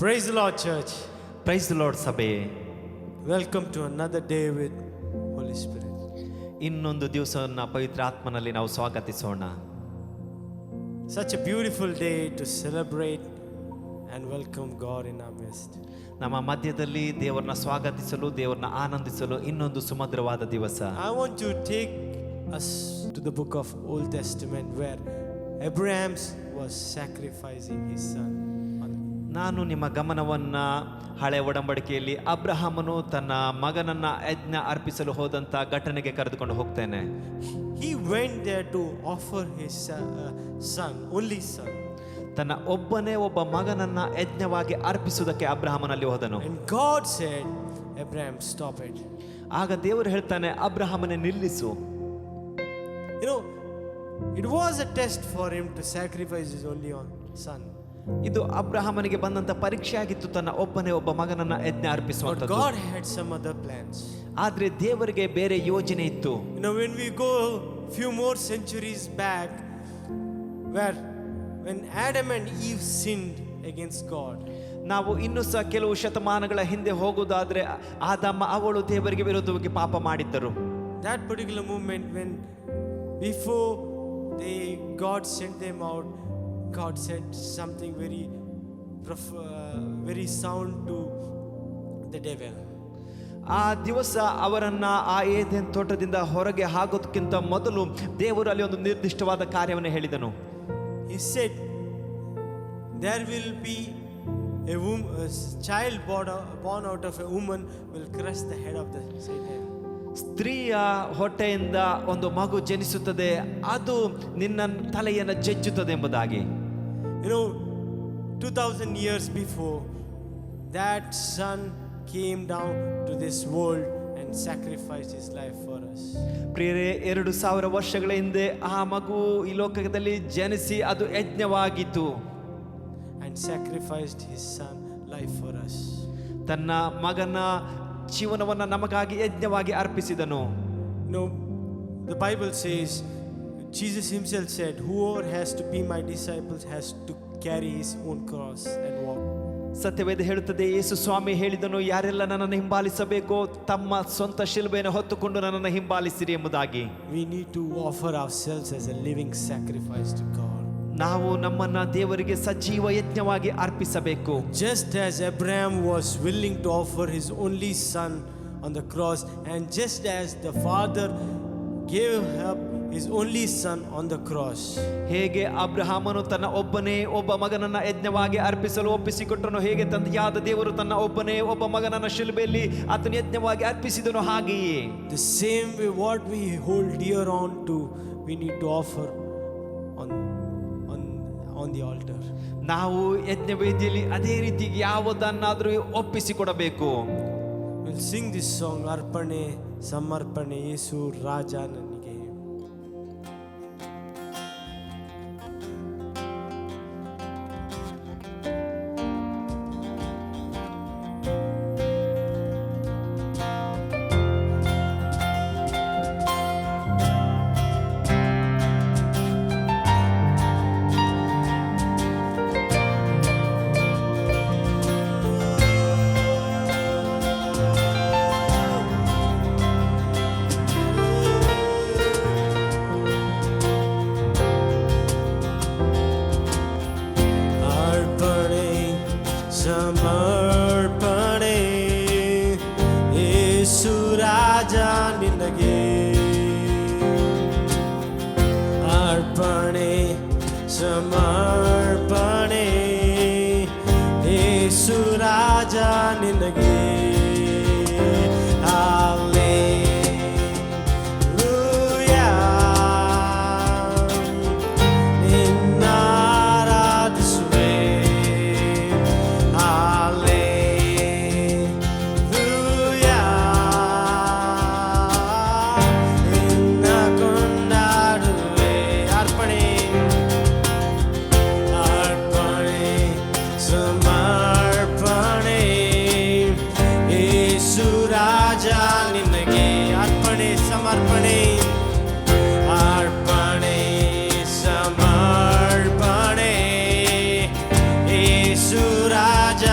Praise the Lord, church. Praise the Lord ಸಭೆ. Welcome to another day with Holy Spirit. ಇನ್ನೊಂದು ದಿವಸವನ್ನು ಪವಿತ್ರ ಆತ್ಮನಲ್ಲಿ ನಾವು ಸ್ವಾಗತಿಸೋಣ. Such a beautiful day to celebrate and welcome God in our midst. ನಮ್ಮ ಮಧ್ಯದಲ್ಲಿ ದೇವರನ್ನ ಸ್ವಾಗತಿಸಲು, ದೇವರನ್ನ ಆನಂದಿಸಲು ಇನ್ನೊಂದು ಸುಮಧುರವಾದ ದಿವಸ. I want to take us to the book of Old Testament where Abraham was sacrificing his son. ನಾನು ನಿಮ್ಮ ಗಮನವನ್ನ ಹಳೆ ಒಡಂಬಡಿಕೆಯಲ್ಲಿ ಅಬ್ರಹಾಮನು ತನ್ನ ಮಗನನ್ನ ಯಜ್ಞ ಅರ್ಪಿಸಲು ಹೋದಂತ ಘಟನೆಗೆ ಕರೆದುಕೊಂಡು ಹೋಗ್ತೇನೆ. He went there to offer his son, only son. ತನ್ನ ಒಬ್ಬನೇ ಒಬ್ಬ ಮಗನನ್ನ ಯಜ್ಞವಾಗಿ ಅರ್ಪಿಸುವುದಕ್ಕೆ ಅಬ್ರಹಾಮನಲ್ಲಿ ಹೋದನು. And God said, Abraham, stop it. ಆಗ ದೇವರು ಹೇಳ್ತಾನೆ, ಅಬ್ರಹಾಮನೇ ನಿಲ್ಲಿಸು. You know, it was a test for him to sacrifice his only son. ಇದು ಅಬ್ರಹಾಮನಿಗೆ ಬಂದಂತ ಪರೀಕ್ಷೆ ಆಗಿತ್ತು, ತನ್ನ ಒಬ್ಬನೇ ಒಬ್ಬ ಮಗನನ್ನ ಯಜ್ಞ ಅರ್ಪಿಸುವಂತದ್ದು. But God had some other plans. ಆದ್ರೆ ದೇವರಿಗೆ ಬೇರೆ ಯೋಜನೆ ಇತ್ತು. You know, when we go few more centuries back, when Adam and Eve sinned against God. ನಾವು ಇನ್ನೂ ಸಹ ಕೆಲವು ಶತಮಾನಗಳ ಹಿಂದೆ ಹೋಗುವುದಾದ್ರೆ ಆದಾಮ ಅವಳು ದೇವರಿಗೆ ವಿರುದ್ಧವಾಗಿ ಪಾಪ ಮಾಡಿದ್ದರು. That particular moment when before God sent them out, God said something very sound to the devil. ಆ ದಿವಸ ಅವರನ್ನ ಆ ಏದೆನ್ ತೋಟದಿಂದ ಹೊರಗೆ ಹಾಕೋದಕ್ಕಿಂತ ಮೊದಲು ದೇವರು ಅಲ್ಲಿ ಒಂದು ನಿರ್ದಿಷ್ಟವಾದ ಕಾರ್ಯವನ್ನು ಹೇಳಿದನು. He said, there will be a child born out of a woman will crush the head of the Satan. ಸ್ತ್ರೀಯ ಹೊಟ್ಟೆಯಿಂದ ಒಂದು ಮಗು ಜನಿಸುತ್ತದೆ, ಅದು ನಿನ್ನ ತಲೆಯನ್ನು ಜಜ್ಜುತ್ತದೆ ಎಂಬುದಾಗಿ. You know, 2000 years before, that son came down to this world and sacrificed his life for us. ಪ್ರಿಯರೇ, 2000 ವರ್ಷಗಳ ಹಿಂದೆ ಆ ಮಗು ಈ ಲೋಕದಲ್ಲಿ ಜನಿಸಿ ಅದು ಯಜ್ಞವಾಗಿತ್ತು. And sacrificed his son life for us. ತನ್ನ ಮಗನ ಜೀವನವನ್ನು ನಮಗಾಗಿ ಯಜ್ಞವಾಗಿ ಅರ್ಪಿಸಿದನು. No, the Bible says, Jesus himself said, whoever has to be my disciples has to carry his own cross and walk. ಸತ್ಯವೇದ ಹೇಳುತ್ತದೆ, ಯೇಸು ಸ್ವಾಮಿ ಹೇಳಿದನು, ಯಾರೆಲ್ಲ ನನ್ನನ್ನು ಹಿಂಬಾಲಿಸಬೇಕೋ ತಮ್ಮ ಸ್ವಂತ ಶಿಲುಬೆಯನ್ನು ಹೊತ್ತುಕೊಂಡು ನನ್ನನ್ನು ಹಿಂಬಾಲಿಸಿರಿ ಎಂಬುದಾಗಿ. We need to offer ourselves as a living sacrifice to God. ನಾವು ನಮ್ಮನ್ನ ದೇವರಿಗೆ ಸಜೀವ ಯಜ್ಞವಾಗಿ ಅರ್ಪಿಸಬೇಕು. Just as Abraham was willing to offer his only son on the cross, and just as the father gave up his only son on the cross. ಹೇಗೆ ಅಬ್ರಹಾಮನು ತನ್ನ ಒಬ್ಬನೇ ಒಬ್ಬ ಮಗನನ್ನ ಯಜ್ಞವಾಗಿ ಅರ್ಪಿಸಲು ಒಪ್ಪಿಸಿಕೊಟ್ಟನು, ಹೇಗೆ ತಂದೆಯಾದ ದೇವರು ತನ್ನ ಒಬ್ಬನೇ ಒಬ್ಬ ಮಗನನ್ನ ಶಿಲುಬೆಯಲ್ಲಿ ಆತನ ಯಜ್ಞವಾಗಿ ಅರ್ಪಿಸಿದನು, ಹಾಗೆಯೇ The same way what we hold dear on to, we need to offer on the altar. ನಾವು ಯಜ್ಞ ವೇದಿಯಲ್ಲಿ ಅದೇ ರೀತಿ ಯಾವುದನ್ನಾದರೂ ಒಪ್ಪಿಸಿಕೊಡಬೇಕು. We'll sing this song, Arpane Samarpane Yesu Raja Nanige. ಸಮರ್ಪಣೆ ಯೇಸು ರಾಜ ನಿನಗೆ, ಅರ್ಪಣೆ ಸಮರ್ಪಣೆ ಯೇಸು ರಾಜ ನಿನಗೆ. ಸಮರ್ಪಣೆ ಅರ್ಪಣೆ ಸಮರ್ಪಣೆ ಯೇಸು ರಾಜ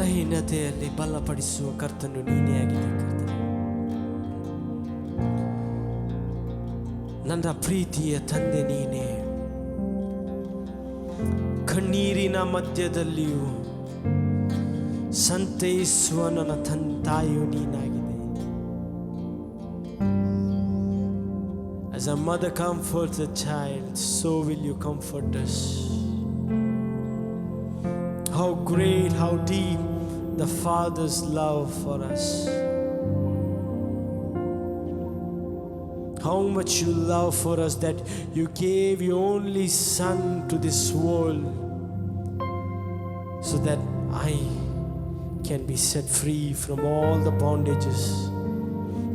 ಬಲಹೀನತೆಯಲ್ಲಿ ಬಲಪಡಿಸುವ ಕರ್ತನು ನೀನೇ ಆಗಿದೆ ಕರ್ತನೆ. ನನ್ನ ಪ್ರೀತಿಯ ತಂದೆ ನೀನೇ. ಕಣ್ಣೀರಿನ ಮಧ್ಯದಲ್ಲಿಯೂ ಸಂತೈಸುವ ನನ್ನ ತಾಯಿಯು ನೀನಾಗಿದೆ. As a mother comforts a child, so will you comfort us. How great, how deep the Father's love for us. How much you love for us that you gave your only Son to this world so that I can be set free from all the bondages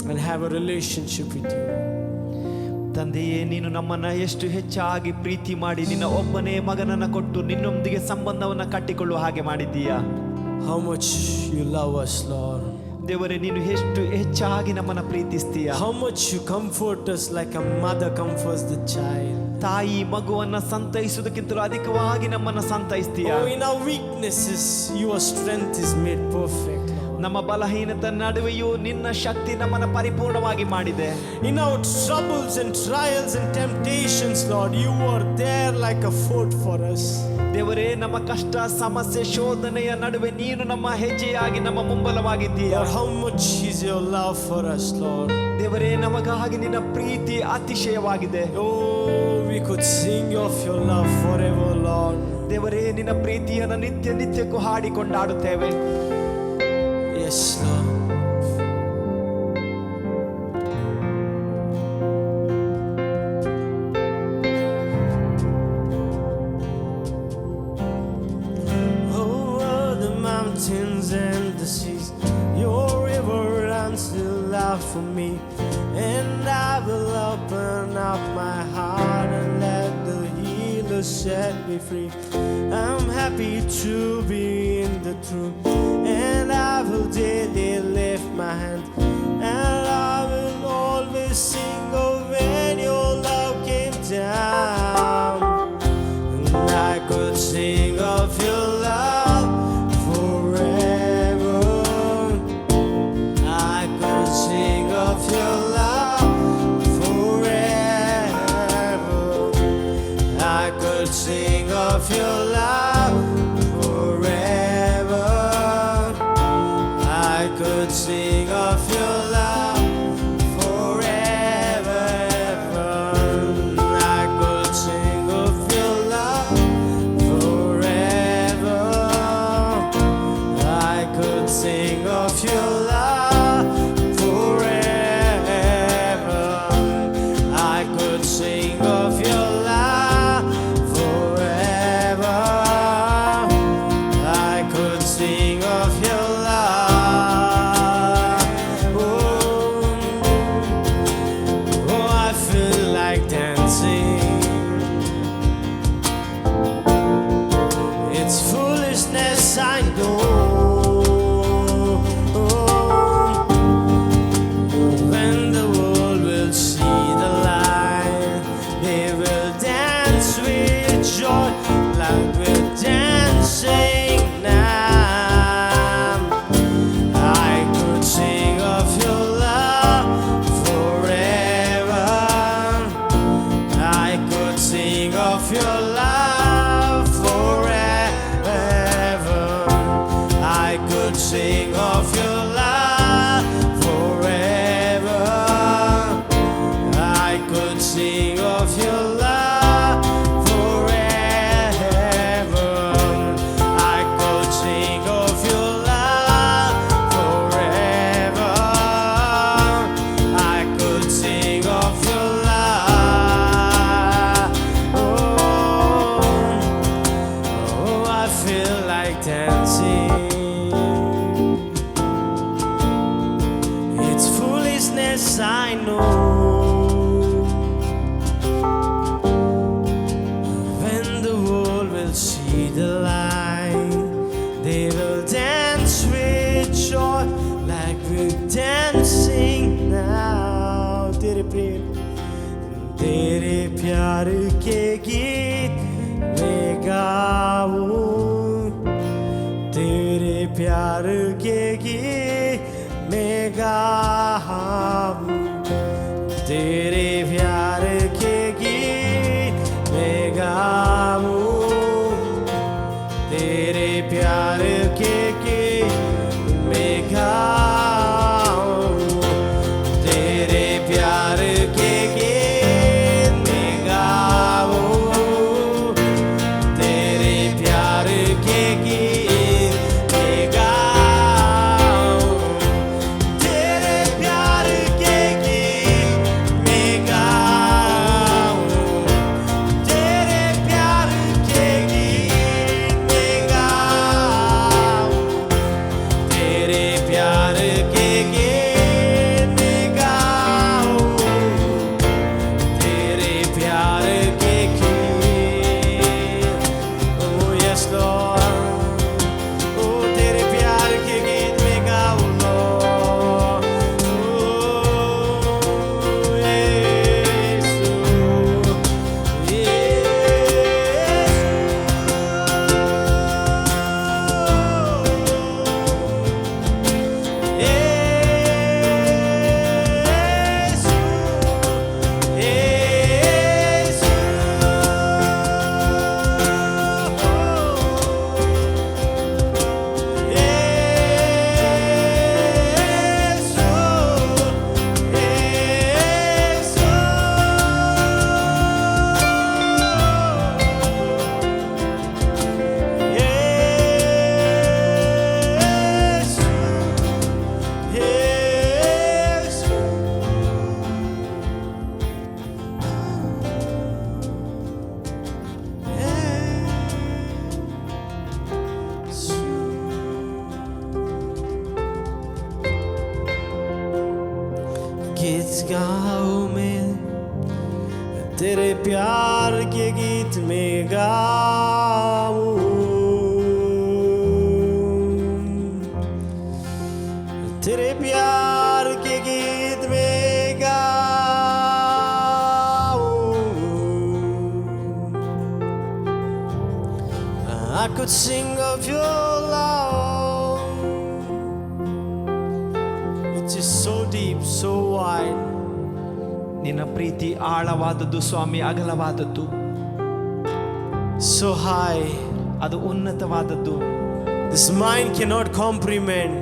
and have a relationship with you. ತಂದೆಯೇ, ನೀನು ನಮ್ಮನ್ನ ಎಷ್ಟು ಹೆಚ್ಚಾಗಿ ಪ್ರೀತಿ ಮಾಡಿ ನಿನ್ನ ಒಬ್ಬನೇ ಮಗನನ್ನ ಕೊಟ್ಟು ನಿನ್ನೊಂದಿಗೆ ಸಂಬಂಧವನ್ನ ಕಟ್ಟಿಕೊಳ್ಳುವ ಹಾಗೆ ಮಾಡಿದ್ದೀಯಾ. How much you love us, Lord. ದೇವರೇ, ನೀನು ಎಷ್ಟು ಹೆಚ್ಚಾಗಿ ನಮ್ಮನ್ನ ಪ್ರೀತಿಸ್ತೀಯ. How much you comfort us like a mother comforts the child. ತಾಯಿ ಮಗುವನ್ನ ಸಂತೈಸುವುದಕ್ಕಿಂತಲೂ ಅಧಿಕವಾಗಿ ನಮ್ಮನ್ನ ಸಂತೈಸ್ತೀಯ. Oh, in our weaknesses, your strength is made perfect. ನಮ್ಮ ಬಲಹೀನತೆ ನಡುವೆಯೂ ನಿನ್ನ ಶಕ್ತಿ ನಮ್ಮನ್ನ ಪರಿಪೂರ್ಣವಾಗಿ ಮಾಡಿದೆ. In our troubles and trials and temptations, Lord, you are there like a fort for us. ದೇವರೇ, ನಮ್ಮ ಕಷ್ಟ, ಸಮಸ್ಯೆ, ಶೋಧನೆಯ ನಡುವೆ ನೀನು ನಮ್ಮ ಹೆಜ್ಜೆಯಾಗಿ ನಮ್ಮ ಮುಂಬಲವಾಗಿದ್ದೀಯ. How much is your love for us, Lord? ದೇವರೇ, ನಮಗಾಗಿ ನಿನ್ನ ಪ್ರೀತಿ ಅತಿಶಯವಾಗಿದೆ. Oh, we could sing of your love forever, Lord. ದೇವರೇ, ನಿನ್ನ ಪ್ರೀತಿಯನ್ನು ನಿತ್ಯ ನಿತ್ಯಕ್ಕೂ ಹಾಡಿಕೊಂಡಾಡುತ್ತೇವೆ. Yes, Lord. Over the mountains and the seas, your river runs still love for me, and I will open up my heart and let the healer set me free. I'm happy to be in the truth, and I will daily lift my hand, and I will always sing of when your love came down. And I could sing of your love forever. I could sing of your love forever. I could sing of your love forever. I could sing of your love forever. I could sing of your love forever. I could sing of your love forever. I could sing of your love forever. I could sing of your love. Oh, I feel like dancing. It's foolishness, I know. When the world will see the light, they will dance with joy like we're dancing now. I could sing of your love forever. I could sing of your love forever. I could sing of your love forever. I could sing of your love forever. I could sing of your love forever. I could sing of your love. Oh, I feel like dancing. It's foolishness, I know. When the world will see the light, they will dance with joy like we're dancing now. तेरे प्यार के गीत मैं गाऊं, तेरे प्यार तेरे प्यार के गीत मैं गाऊं, तेरे प्यार के गीत मैं गाऊं, तेरे प्यार के गीत मैं गाऊं, तेरे प्यार के गीत मैं गाऊं, तेरे प्यार के गीत मैं गाऊं, तेरे प्यार के गीत मैं गाऊं, तेरे प्यार के गीत मैं गाऊं, तेरे प्यार के गीत। Oh yes Lord, oh तेरे प्यार के गीत मैं गाऊं Lord, oh यीशु, गीत गाऊं मैं, तेरे प्यार के गीत में गाऊं, तेरे प्यार के गीत में गाऊं। I could sing of your love, which is so deep, so wide, ನಿನ್ನ ಪ್ರೀತಿ ಆಳವಾದದ್ದು ಸ್ವಾಮಿ, ಅಗಲವಾದದ್ದು, so high. ಅದು ಉನ್ನತವಾದದ್ದು. This mind cannot comprehend.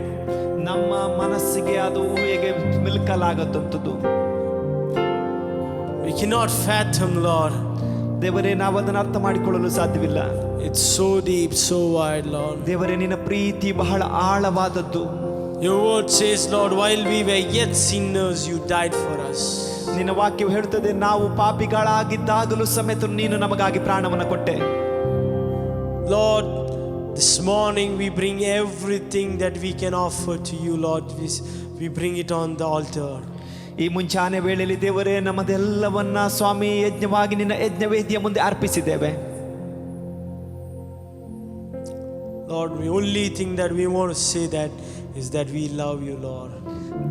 ನಮ್ಮ ಮನಸ್ಸಿಗೆ ಅದು ಊಹೆಗೆ ನಿಲ್ಕಲಾಗದಂಥದ್ದು. We cannot fathom, Lord. ದೇವರೇ, ನಾವು ಅದನ್ನು ಅರ್ಥ ಮಾಡಿಕೊಳ್ಳಲು ಸಾಧ್ಯವಿಲ್ಲ. It's so deep, so wide, Lord. ದೇವರೇ, ನಿನ್ನ ಪ್ರೀತಿ ಬಹಳ ಆಳವಾದದ್ದು. Your word says, Lord, while we were yet sinners, you died for us. ನಿನ್ನ ವಾಕ್ಯವು ಹೇಳುತ್ತದೆ, ನಾವು ಪಾಪಿಗಳಾಗಿದ್ದಾಗಲೂ ಸಮೇತ ನೀನು ನಮಗಾಗಿ ಪ್ರಾಣವನ್ನು ಕೊಟ್ಟೆ. Lord, this morning we bring everything that we can offer to you, Lord. We bring it on the altar. ಈ ಮುಂಚಾನೆ ವೇಳೆಯಲ್ಲಿ ದೇವರೇ, ನಮ್ಮದೆಲ್ಲವನ್ನ ಸ್ವಾಮಿ ಯಜ್ಞವಾಗಿ ನಿನ್ನ ಯಜ್ಞವೇದಿಯ ಮುಂದೆ ಅರ್ಪಿಸಿದ್ದೇವೆ. Lord, the only thing that we want to say that is that we love you, Lord.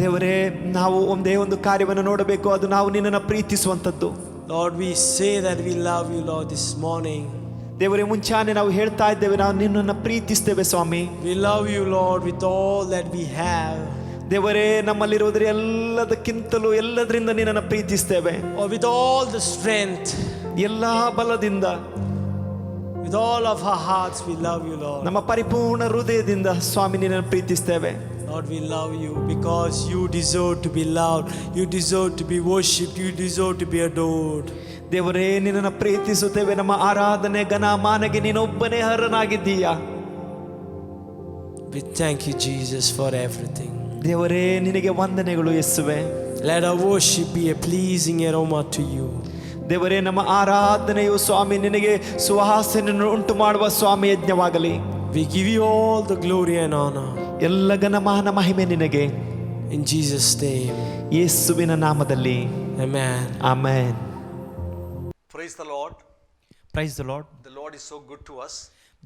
ದೇವರೇ, ನಾವು ಒಂದೇ ಒಂದು ಕಾರ್ಯವನ್ನು ನೋಡಬೇಕು, ಅದು ನಾವು ನಿನ್ನನ್ನು ಪ್ರೀತಿಸುವಂಥದ್ದು. Lord, we say that we love you, Lord, this morning. ದೇವರೇ, ಮುಂಚಾನೆ ನಾವು ಹೇಳ್ತಾ ಇದ್ದೇವೆ, ನಾವು ನಿನ್ನನ್ನು ಪ್ರೀತಿಸ್ತೇವೆ ಸ್ವಾಮಿ. We love you, Lord, with all that we have. ದೇವರೇ, ನಮ್ಮಲ್ಲಿರುವುದರ ಎಲ್ಲದಕ್ಕಿಂತಲೂ ಎಲ್ಲದರಿಂದ ನಿನ್ನನ್ನು ಪ್ರೀತಿಸ್ತೇವೆ. Or with all the strength, ಎಲ್ಲಾ ಬಲದಿಂದ, with all of our hearts, we love you, Lord. ನಮ್ಮ ಪರಿಪೂರ್ಣ ಹೃದಯದಿಂದ ಸ್ವಾಮಿ ನಿನ್ನನ್ನು ಪ್ರೀತಿಸ್ತೇವೆ. Lord, we love you because you deserve to be loved, you deserve to be worshipped, you deserve to be adored. ದೇವರೇ, ನಿನ್ನನ್ನು ಪ್ರೀತಿಸುತ್ತೇವೆ. ನಮ್ಮ ಆರಾಧನೆ ಘನ ಮಾನಗೆ ನೀನೊಬ್ಬನೇ ಅರ್ಹನಾಗಿದ್ದೀಯಾ. We thank you, Jesus, for everything. ದೇವರೇ, ನಿನಗೆ ವಂದನೆಗಳು ಯೇಸುವೆ. Let our worship be a pleasing aroma to you. ದೇವರೇ, ನಮ್ಮ ಆರಾಧನೆಯು ಸ್ವಾಮಿ ನಿನಗೆ ಸುವಾಸನೆಯನ್ನು ಉಂಟು ಮಾಡುವ ಸ್ವಾಮಿ ಯಜ್ಞವಾಗಲಿ. We give you all the glory and honor. ಎಲ್ಲ ಘನಮಾನ ಮಹಿಮೆ ನಿನಗೆ. In Jesus' name. ಯೇಸುವಿನ ನಾಮದಲ್ಲಿ. Amen. Amen. Praise the Lord. Praise the lord. The Lord is so good to us.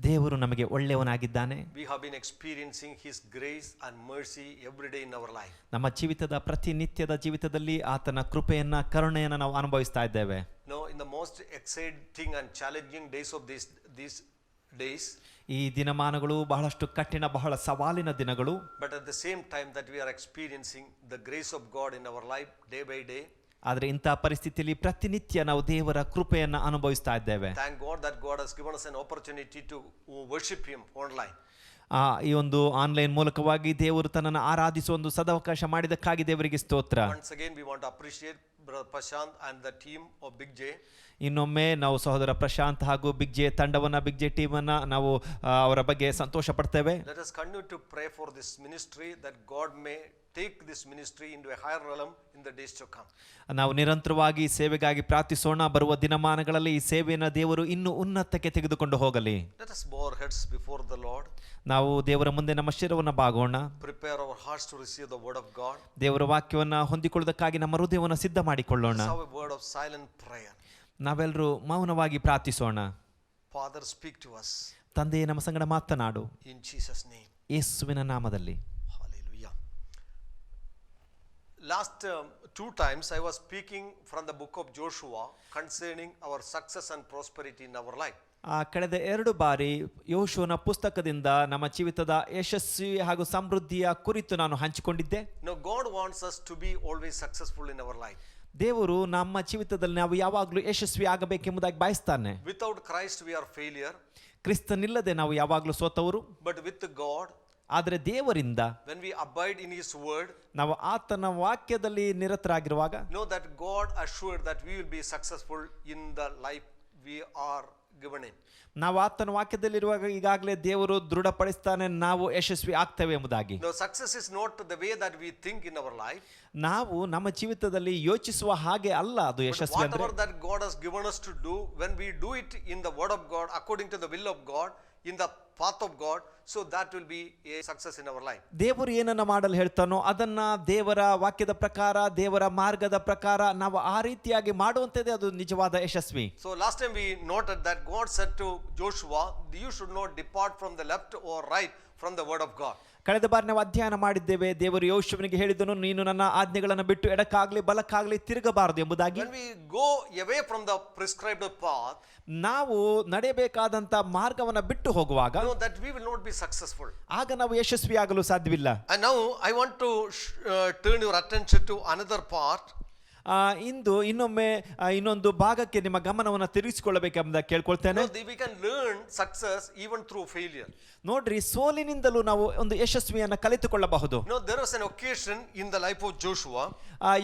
ದೇವರು ನಮಗೆ ಒಳ್ಳೆಯವನಾಗಿದ್ದಾನೆ. We have been experiencing His grace and mercy every day in our life. ನಮ್ಮ ಜೀವಿತದ ಪ್ರತಿನಿತ್ಯದ ಜೀವಿತದಲ್ಲಿ ಆತನ ಕೃಪೆಯನ್ನ, ಕರುಣೆಯನ್ನ ನಾವು ಅನುಭವಿಸ್ತಾ ಇದ್ದೇವೆ. No, in the most exciting and challenging days of these days. ಈ ದಿನಮಾನಗಳು ಬಹಳಷ್ಟು ಕಠಿಣ, ಬಹಳ ಸವಾಲಿನ ದಿನಗಳು. But at the same time that we are experiencing the grace of God in our life day by day. ಆದ್ರೆ ಇಂತಹ ಪರಿಸ್ಥಿತಿಯಲ್ಲಿ ಪ್ರತಿನಿತ್ಯ ನಾವು ದೇವರ ಕೃಪೆಯನ್ನ ಅನುಭವಿಸ್ತಾ ಇದ್ದೇವೆ. Thank God that God has given us an opportunity to worship Him online. ಈ ಒಂದು ಆನ್ಲೈನ್ ಮೂಲಕವಾಗಿ ದೇವರು ತನ್ನನ್ನು ಆರಾಧಿಸುವ ಒಂದು ಸದಾವಕಾಶ ಮಾಡಿದಕ್ಕಾಗಿ ದೇವರಿಗೆ ಸ್ತೋತ್ರ. Once again we want to appreciate Brother Prashant and the team of Big J. ಇನ್ನೊಮ್ಮೆ ನಾವು ಸಹೋದರ ಪ್ರಶಾಂತ್ ಹಾಗೂ ಬಿಗ್ ಜೆ ತಂಡವನ್ನ, ಬಿಗ್ ಜೆ ಟೀಮ್ ಅನ್ನ ನಾವು ಅವರ ಬಗ್ಗೆ ಸಂತೋಷ ಪಡ್ತೇವೆ. Let us continue to pray for this ministry, that God may take this ministry into a higher realm in the days to come. ನಾವು ನಿರಂತರವಾಗಿ ಸೇವೆಗಾಗಿ ಪ್ರಾರ್ಥಿಸೋಣ. ಬರುವ ದಿನಮಾನಗಳಲ್ಲಿ ಈ ಸೇವೆಯನ್ನು ದೇವರು ಇನ್ನೂ ಉನ್ನತಕ್ಕೆ ತೆಗೆದುಕೊಂಡು ಹೋಗಲಿ. Let us bow our heads before the Lord. ನಾವು ದೇವರ ಮುಂದೆ ನಮ್ಮ ಶಿರವನ್ನು ಬಾಗೋಣ. Prepare our hearts to receive the word of God. ದೇವರ ವಾಕ್ಯವನ್ನು ಹೊಂದಿಕೊಳ್ಳುವುದಕ್ಕಾಗಿ ನಮ್ಮ ಹೃದಯವನ್ನು ಸಿದ್ಧ ಮಾಡಿಕೊಳ್ಳೋಣ. Let's have a word of silent prayer. ನಾವೆಲ್ಲರೂ ಮೌನವಾಗಿ ಪ್ರಾರ್ಥಿಸೋಣ. Father, speak to us. ತಂದೆಯೇ, ನಮ್ಮ ಸಂಗಡ ಮಾತನಾಡು. In Jesus' name. ಯೇಸುವಿನ ನಾಮದಲ್ಲಿ. Hallelujah. Last 2 times I was speaking from the book of Joshua concerning our success and prosperity in our life. ಕಳೆದ 2 ಬಾರಿ ಯೋಶುವನ ಪುಸ್ತಕದಿಂದ ನಮ್ಮ ಜೀವಿತದ ಯಶಸ್ವಿ ಹಾಗೂ ಸಮೃದ್ಧಿಯ ಕುರಿತು ನಾನು ಹಂಚಿಕೊಂಡಿದ್ದೆ. Now God wants us to be always successful in our life. ದೇವರು ನಮ್ಮ ಜೀವಿತದಲ್ಲಿ ನಾವು ಯಾವಾಗಲೂ ಯಶಸ್ವಿ ಆಗಬೇಕೆಂಬುದಾಗಿ ಬಯಸ್ತಾನೆ. Without Christ we are failure. ಕ್ರಿಸ್ತನಿಲ್ಲದೆ ನಾವು ಯಾವಾಗಲೂ ಸೋತವರು. But with God, ಆದರೆ ದೇವರಿಂದ when we abide in His word, ನಾವು ಆತನ ವಾಕ್ಯದಲ್ಲಿ ನಿರತರಾಗಿರುವಾಗ, know that God assured that we will be successful in the life we are given in. ನಾವು ಆತನ ವಾಕ್ಯದಲ್ಲಿರುವಾಗ ಈಗಾಗಲೇ ದೇವರು ದೃಢಪಡಿಸ್ತಾನೆ ನಾವು ಯಶಸ್ವಿ ಆಗ್ತೇವೆ ಎಂಬುದಾಗಿ. No, success is not the way that we think in our life. ನಾವು ನಮ್ಮ ಜೀವಿತದಲ್ಲಿ ಯೋಚಿಸುವ ಹಾಗೆ ಅಲ್ಲ ಅದು ಯಶಸ್ವಿ ಅಂದ್ರೆ. Whatever that God has given us to do, when we do it in the word of God, according to the will of God, in the path of God, so that will be a success in our life. ದೇವರು ಏನನ್ನ ಮಾಡಲು ಹೇಳ್ತಾನೋ ಅದನ್ನ ದೇವರ ವಾಕ್ಯದ ಪ್ರಕಾರ, ದೇವರ ಮಾರ್ಗದ ಪ್ರಕಾರ ನಾವು ಆ ರೀತಿಯಾಗಿ ಮಾಡುವಂತದೇ ಅದು ನಿಜವಾದ ಯಶಸ್ವಿ. So last time we noted that God said to Joshua, you should not depart from the left or right from the word of God. ಕಳೆದ ಬಾರಿ ನಾವು ಅಧ್ಯಯನ ಮಾಡಿದ್ದೇವೆ. ದೇವರು ಯೋಶುವನಿಗೆ ಹೇಳಿದನು, ನೀನು ನನ್ನ ಆಜ್ಞೆಗಳನ್ನು ಬಿಟ್ಟು ಎಡಕ್ಕಾಗ್ಲಿ ಬಲಕ್ಕಾಗ್ಲಿ ತಿರುಗಬಾರದು ಎಂಬುದಾಗಿ. When we go away from the prescribed path, ನಾವು ನಡೆಯಬೇಕಾದಂತ ಮಾರ್ಗವನ್ನು ಬಿಟ್ಟು ಹೋಗುವಾಗ, know that we will not be successful. ಆಗ ನಾವು ಯಶಸ್ವಿ ಆಗಲು ಸಾಧ್ಯವಿಲ್ಲ. And now I want to turn your attention to another part. ಇಂದು ಇನ್ನೊಮ್ಮೆ ಇನ್ನೊಂದು ಭಾಗಕ್ಕೆ ನಿಮ್ಮ ಗಮನವನ್ನು ತಿರುಗಿಸಿಕೊಳ್ಳಬೇಕೆಂಬುದಾಗಿ ಕೇಳ್ಕೊಳ್ತೇನೆ. We can learn success even through failure. ನೋಡ್ರಿ, ಸೋಲಿನಿಂದಲೂ ನಾವು ಒಂದು ಯಶಸ್ವಿಯನ್ನು ಕಲಿತುಕೊಳ್ಳಬಹುದು. There was an occasion in the life of Joshua.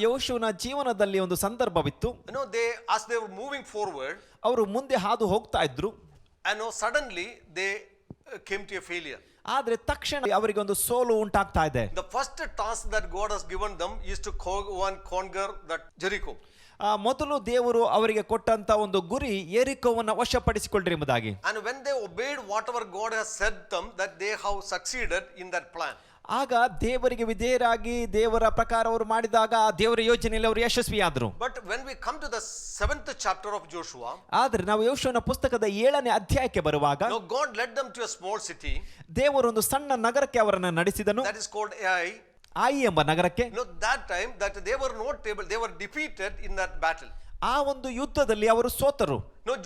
ಯೋಶುವನ ಜೀವನದಲ್ಲಿ ಒಂದು ಸಂದರ್ಭವಿತ್ತು. As they were moving forward, ಅವರು ಮುಂದೆ ಹಾದು ಹೋಗ್ತಾ ಇದ್ರು. And suddenly they came to a failure. ಆದ್ರೆ ತಕ್ಷಣ ಅವರಿಗೆ ಒಂದು ಸೋಲು ಉಂಟಾಗ್ತಾ ಇದೆ. The first task that God has given them is to conquer that Jericho. ಮೊದಲು ದೇವರು ಅವರಿಗೆ ಕೊಟ್ಟಂತ ಒಂದು ಗುರಿ ಯೆರಿಕೋವನ್ನು ವಶಪಡಿಸಿಕೊಳ್ಳ್ರಿ ಎಂಬುದಾಗಿ. And when they obeyed whatever God has said them, that they have succeeded in that plan. ಆಗ ದೇವರಿಗೆ ವಿಧೇಯರಾಗಿ ದೇವರ ಪ್ರಕಾರ ಅವರು ಮಾಡಿದಾಗ ದೇವರ ಯೋಜನೆಯಲ್ಲಿ ಅವರು ಯಶಸ್ವಿಯಾದರು. But when we come to the 7th chapter of Joshua, ಆದ್ರೆ ನಾವು ಯೋಶುವನ ಪುಸ್ತಕದ 7ನೇ ಅಧ್ಯಾಯಕ್ಕೆ ಬರುವಾಗ, God led them to a small city. ದೇವರು ಒಂದು ಸಣ್ಣ ನಗರಕ್ಕೆ ಅವರನ್ನು ನಡೆಸಿದನು. That is called Ai ಎಂಬ ನಗರಕ್ಕೆ. That time that they were not able, they were defeated in that battle. ಆ ಒಂದು ಯುದ್ಧದಲ್ಲಿ ಅವರು ಸೋತರು.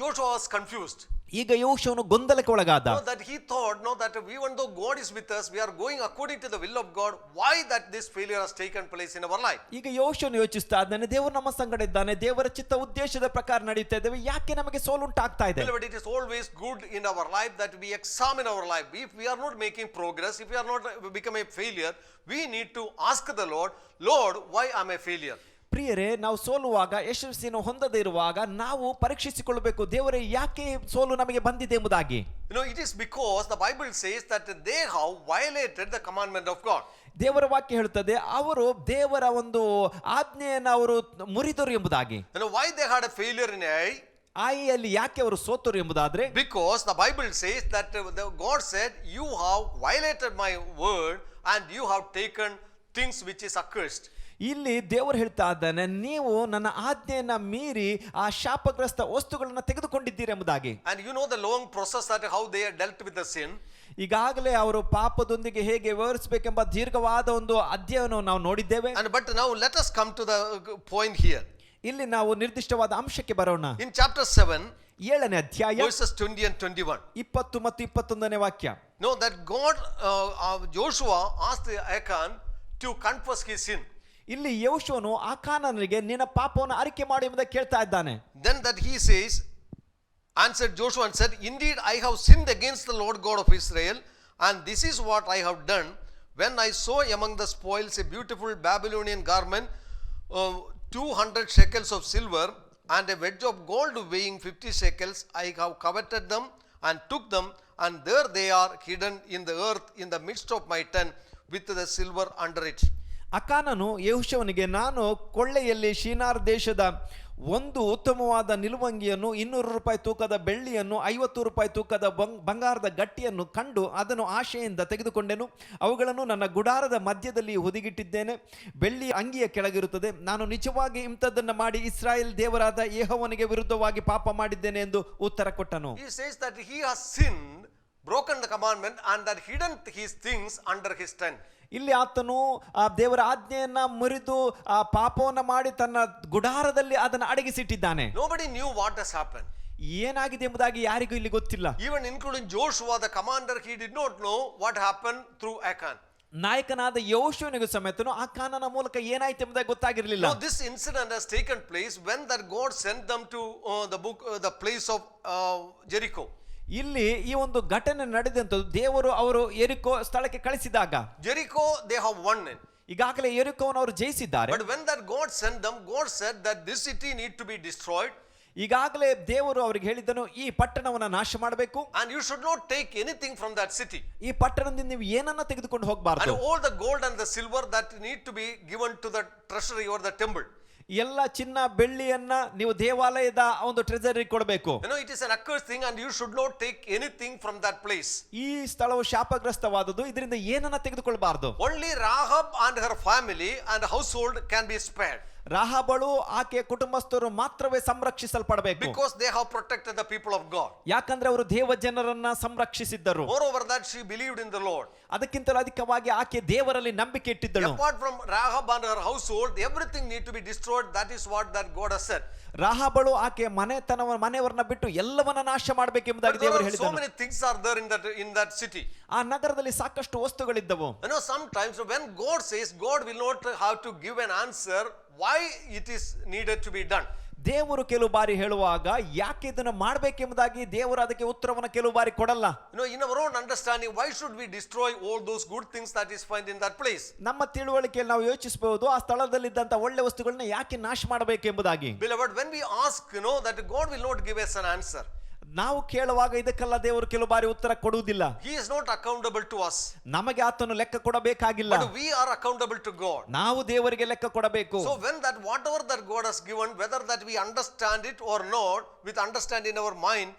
Joshua was confused. ಈಗ ಯೋಶುವನು ಗೊಂದಲಕ್ಕೆ ಒಳಗಾದ. That he thought, that even though God is with us, we are going according to the will of God. Why that this failure has taken place in our life? ಈಗ ಯೋಶುವನು ಯೋಚಿಸ್ತಾ ಇದ್ದಾನೆ, ದೇವರು ನಮ್ಮ ಸಂಗಡ ಇದ್ದಾನೆ, ದೇವರ ಚಿತ್ತ ಉದ್ದೇಶದ ಪ್ರಕಾರ ನಡೆಯುತ್ತಾ ಇದ್ದೇವೆ, ಯಾಕೆ ನಮಗೆ ಸೋಲು ಉಂಟಾಗ್ತಾ ಇದೆ? But it is always good in our life that we examine our life. If we are not making progress, if we are not becoming a failure, we need to ask the Lord, why am I a failure? ಪ್ರಿಯರೇ, ನಾವು ಸೋಲುವಾಗ, ಯಶಸ್ಸಿನ ಹೊಂದದೇ ಇರುವಾಗ ನಾವು ಪರೀಕ್ಷಿಸಿಕೊಳ್ಳಬೇಕು, ದೇವರೇ ಯಾಕೆ ಸೋಲು ನಮಗೆ ಬಂದಿದೆ ಎಂಬುದಾಗಿ. It is because the Bible says that they have violated the commandment of God. ದೇವರ ವಾಕ್ಯ ಹೇಳುತ್ತದೆ, ಅವರು ದೇವರ ಒಂದು ಆಜ್ಞೆಯನ್ನು ಅವರು ಮುರಿದರು ಎಂಬುದಾಗಿ. Why they had a failure in ಆಯಿಯಲ್ಲಿ ಯಾಕೆ ಅವರು ಸೋತರು ಎಂಬುದಾದ್ರೆ, because the Bible says that God said, you have violated my word and you have taken things which is accursed. ಇಲ್ಲಿ ದೇವರು ಹೇಳ್ತಾ ಇದ್ದಾನೆ, ನೀವು ನನ್ನ ಆಜ್ಞೆಯನ್ನ ಮೀರಿ ಆ ಶಾಪಗ್ರಸ್ತ ವಸ್ತುಗಳನ್ನು ತೆಗೆದುಕೊಂಡಿದ್ದೀರಿ ಎಂಬುದಾಗಿ. And you know the long process that how they dealt with the sin. ಈಗಾಗಲೇ ಅವರು ಪಾಪದೊಂದಿಗೆ ಹೇಗೆ ವ್ಯವಹರಿಸಬೇಕೆಂಬ ದೀರ್ಘವಾದ ಒಂದು ಅಧ್ಯಯನವನ್ನು ನಾವು ನೋಡಿದ್ದೇವೆ. But now let us come to the point here. ಇಲ್ಲಿ ನಾವು ನಿರ್ದಿಷ್ಟವಾದ ಅಂಶಕ್ಕೆ ಬರೋಣ. In chapter 7, 7ನೇ ಅಧ್ಯಾಯ verses 20 and 21. 20 ಮತ್ತು 21ನೇ ವಾಕ್ಯ. That God, Joshua asked Achan to confess his sin. ಇಲ್ಲಿ ಯೆಹೋಶುವನು ಆಕಾನನಿಗೆ ನಿನ್ನ ಪಾಪವನ್ನು ಅರಿಕೆ ಮಾಡು ಎಂಬುದಾಗಿ ಕೇಳ್ತಾ ಇದ್ದಾನೆ. Then that he says, answered Joshua and said, indeed I have sinned against the Lord God of Israel, and this is what I have done. When I saw among the spoils a beautiful Babylonian garment, 200 shekels of silver, and a wedge of gold weighing 50 shekels, I have coveted them and took them, and there they are hidden in the earth in the midst of my tent with the silver under it. ಅಕಾನನು ಯೆಹೋಶುವನಿಗೆ, ನಾನು ಕೊಳ್ಳೆಯಲ್ಲಿ Shinar ದೇಶದ ಒಂದು ಉತ್ತಮವಾದ ನಿಲುವಂಗಿಯನ್ನು, 200 ರೂಪಾಯಿ ತೂಕದ ಬೆಳ್ಳಿಯನ್ನು, 50 ರೂಪಾಯಿ ತೂಕದ ಬಂಗಾರದ ಗಟ್ಟಿಯನ್ನು ಕಂಡು ಅದನ್ನು ಆಶೆಯಿಂದ ತೆಗೆದುಕೊಂಡೆನು. ಅವುಗಳನ್ನು ನನ್ನ ಗುಡಾರದ ಮಧ್ಯದಲ್ಲಿ ಹುದುಗಿಟ್ಟಿದ್ದೇನೆ. ಬೆಳ್ಳಿ ಅಂಗಿಯ ಕೆಳಗಿರುತ್ತದೆ. ನಾನು ನಿಜವಾಗಿ ಇಂಥದ್ದನ್ನು ಮಾಡಿ ಇಸ್ರಾಯೇಲ್ ದೇವರಾದ ಯೆಹೋವನಿಗೆ ವಿರುದ್ಧವಾಗಿ ಪಾಪ ಮಾಡಿದ್ದೇನೆ ಎಂದು ಉತ್ತರ ಕೊಟ್ಟನು. He says that he has sinned, broken the commandment, and that hidden his things under his tent. ಇಲ್ಲಿ ಆತನು ಆ ದೇವರ ಆಜ್ಞೆಯನ್ನ ಮುರಿದು ಆ ಪಾಪವನ್ನ ಮಾಡಿ ತನ್ನ ಗುಡಾರದಲ್ಲಿ ಅದನ್ನು ಅಡಗಿಸಿಟ್ಟಿದ್ದಾನೆ. Nobody knew what has happened. ಏನಾಗಿದೆ ಎಂಬುದಾಗಿ ಯಾರಿಗೂ ಇಲ್ಲಿ ಗೊತ್ತಿಲ್ಲ. Even including Joshua the commander, he did not know what happened through Achan. ನಾಯಕನಾದ ಯೆಹೋಶುವನಿಗೂ ಸಮೇತನು ಆಕಾನನ ಮೂಲಕ ಏನಾಯ್ತು ಎಂಬುದಾಗಿ ಗೊತ್ತಾಗಿರಲಿಲ್ಲ. Now this incident has taken place when that God sent them to the place of Jericho. ಇಲ್ಲಿ ಈ ಒಂದು ಘಟನೆ ನಡೆದಂತದ್ದು ದೇವರು ಅವರು ಯೆರಿಕೋ ಸ್ಥಳಕ್ಕೆ ಕಳಿಸಿದಾಗ, Jericho they have won it. ಈಗಾಗಲೇ ಯೆರಿಕೋವನ್ನು ಅವರು ಜಯಿಸಿದ್ದಾರೆ. But when that God sent them, God said that this city need to be destroyed. ಈಗಾಗಲೇ ದೇವರು ಅವರಿಗೆ ಹೇಳಿದ್ದನು, ಈ ಪಟ್ಟಣವನ್ನು ನಾಶ ಮಾಡಬೇಕು, and you should not take anything from that city. ಈ ಪಟ್ಟಣದಿಂದ ನೀವು ಏನನ್ನ ತೆಗೆದುಕೊಂಡು ಹೋಗಬಾರದು. And all the gold and the silver that need to be given to the treasury or the temple. ಎಲ್ಲ ಚಿನ್ನ ಬೆಳ್ಳಿಯನ್ನ ನೀವು ದೇವಾಲಯದ ಒಂದು ಟ್ರೆಜರಿ ಕೊಡಬೇಕು. You know, it is an accursed thing and you should not take anything from that place. ಈ ಸ್ಥಳವು ಶಾಪಗ್ರಸ್ತವಾದದ್ದು, ಇದರಿಂದ ಏನನ್ನ ತೆಗೆದುಕೊಳ್ಳಬಾರದು. Only Rahab and her family and household can be spared. ರಾಹಾಬಳು ಆಕೆಯ ಕುಟುಂಬಸ್ಥರು ಮಾತ್ರವೇ ಸಂರಕ್ಷಿಸಲ್ಪಡಬೇಕು. Because they have protected the people of God. ಯಾಕಂದ್ರೆ ಅವರು ದೇವ ಜನರನ್ನ ಸಂರಕ್ಷಿಸಿದ್ದರು. Moreover that she believed in the Lord. ಅದಕ್ಕಿಂತಲೂ ಅಧಿಕವಾಗಿ ಆಕೆ ದೇವರಲ್ಲಿ ನಂಬಿಕೆ ಇಟ್ಟಿದ್ದಳು. Apart from Rahab and her household, everything need to be destroyed. That is what that God has said. ರಾಹಾಬಳು ಆಕೆ ಮನೆಯವರನ್ನ ಬಿಟ್ಟು ಎಲ್ಲವನ್ನ ನಾಶ ಮಾಡಬೇಕೆಂಬುದಾಗಿ ದೇವರು ಹೇಳಿದನು. So many things are there in that city. ಆ ನಗರದಲ್ಲಿ ಸಾಕಷ್ಟು ವಸ್ತುಗಳಿದ್ದವು. You know, sometimes when God says, God will not have to give an answer why it is needed to be done. ದೇವರು ಕೆಲವು ಬಾರಿ ಹೇಳುವಾಗ ಯಾಕೆ ಇದನ್ನು ಮಾಡಬೇಕೆಂಬುದಾಗಿ ದೇವರು ಅದಕ್ಕೆ ಉತ್ತರವನ್ನು ಕೆಲವು ಬಾರಿ ಕೊಡಲ್ಲ. You know, in our own understanding, why should we destroy all those good things that is found in that place? ನಮ್ಮ ತಿಳುವಳಿಕೆಯಲ್ಲಿ ನಾವು ಯೋಚಿಸಬಹುದು, ಆ ಸ್ಥಳದಲ್ಲಿದ್ದಂತ ಒಳ್ಳೆ ವಸ್ತುಗಳನ್ನ ಯಾಕೆ ನಾಶ ಮಾಡಬೇಕೆಂಬುದಾಗಿ. Beloved, when we ask, you know, that God will not give us an answer. ನಾವು ಕೇಳುವಾಗ ಇದಕ್ಕೆಲ್ಲ ದೇವರು ಕೆಲವು ಬಾರಿ ಉತ್ತರ ಕೊಡುವುದಿಲ್ಲ. He is not accountable to us. ನಮಗೆ ಆತನು ಲೆಕ್ಕ ಕೊಡಬೇಕಾಗಿಲ್ಲ. But we are accountable to God. ನಾವು ದೇವರಿಗೆ ಲೆಕ್ಕ ಕೊಡಬೇಕು. So when that whatever that God has given, whether that we understand it or not, with understanding in our mind,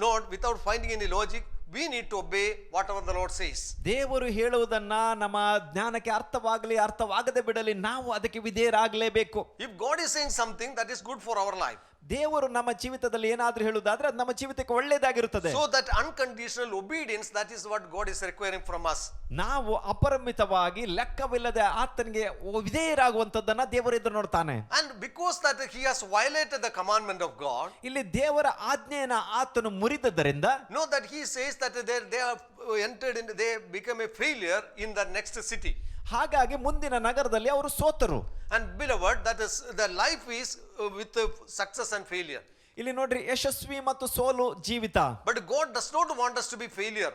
not without finding any logic, we need to obey whatever the Lord says. ದೇವರು ಹೇಳುವುದನ್ನ ನಮ್ಮ ಜ್ಞಾನಕ್ಕೆ ಅರ್ಥವಾಗಲಿ ಅರ್ಥವಾಗದೆ ಬಿಡಲಿ, ನಾವು ಅದಕ್ಕೆ ವಿಧೇಯರಾಗಲೇಬೇಕು. If God is saying something that is good for our life, ದೇವರು ನಮ್ಮ ಜೀವಿತದಲ್ಲಿ ಏನಾದ್ರೂ ಹೇಳುವುದಾದ್ರೆ ಅದು ನಮ್ಮ ಜೀವಿತಕ್ಕೆ ಒಳ್ಳೆಯದಾಗಿರುತ್ತದೆ. so that unconditional obedience, that is what God is requiring from us. ನಾವು ಅಪರಿಮಿತವಾಗಿ ಲೆಕ್ಕವಿಲ್ಲದೆ ಆತನಿಗೆ ವಿಧೇಯರಾಗುವಂತದ್ದನ್ನ ದೇವರು ಎದುರು ನೋಡ್ತಾನೆ. And because that he has violated the commandment of God, ಇಲ್ಲಿ ದೇವರ ಆಜ್ಞೆಯನ್ನ ಆತನು ಮುರಿದದ್ದರಿಂದ, know that he says that they have entered in, they become a failure in the next city. ಹಾಗಾಗಿ ಮುಂದಿನ ನಗರದಲ್ಲಿ ಅವರು ಸೋತರು. And beloved, that is the life is with success and failure. ಇಲ್ಲಿ ನೋಡ್ರಿ, ಯಶಸ್ವಿ ಮತ್ತು ಸೋಲು ಜೀವಿತ. But God does not want us to be failure.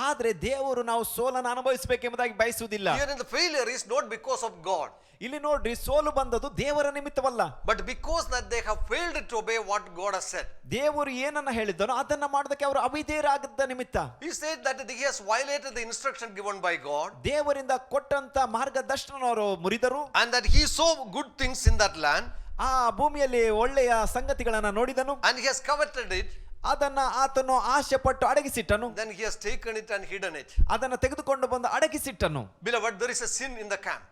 ಆದ್ರೆ ದೇವರು ನಾವು ಸೋಲನ್ನು ಅನುಭವಿಸಬೇಕೆಂಬುದಾಗಿ ಬಯಸುವುದಿಲ್ಲ. Here in the failure is not because of God. ಇಲ್ಲಿ ನೋಡ್ರಿ, ಸೋಲು ಬಂದದ್ದು ದೇವರ ನಿಮಿತ್ತವಲ್ಲ, but because that they have failed to obey what God has said. ದೇವರು ಏನನ್ನ ಹೇಳಿದನೋ ಅದನ್ನ ಮಾಡೋದಕ್ಕೆ ಅವರು ಅವಿಧೇಯರಾಗದ ನಿಮಿತ್ತ. He said that he has violated the instruction given by God. ದೇವರಿಂದ ಕೊಟ್ಟಂತ ಮಾರ್ಗದರ್ಶನ ಅವರು ಮುರಿದರು. and that he saw good things in that land. ಆ ಭೂಮಿಯಲ್ಲಿ ಒಳ್ಳೆಯ ಸಂಗತಿಗಳನ್ನ ನೋಡಿದನು. and he has coveted it. ಅದನ್ನ ಆತನು ಆಶೆ ಪಟ್ಟು ಅಡಗಿಸಿಟ್ಟನು. then he has taken it and hidden it. ಅದನ್ನ ತೆಗೆದುಕೊಂಡು ಬಂದು ಅಡಗಿಸಿಟ್ಟನು. Beloved, there is a sin in the camp.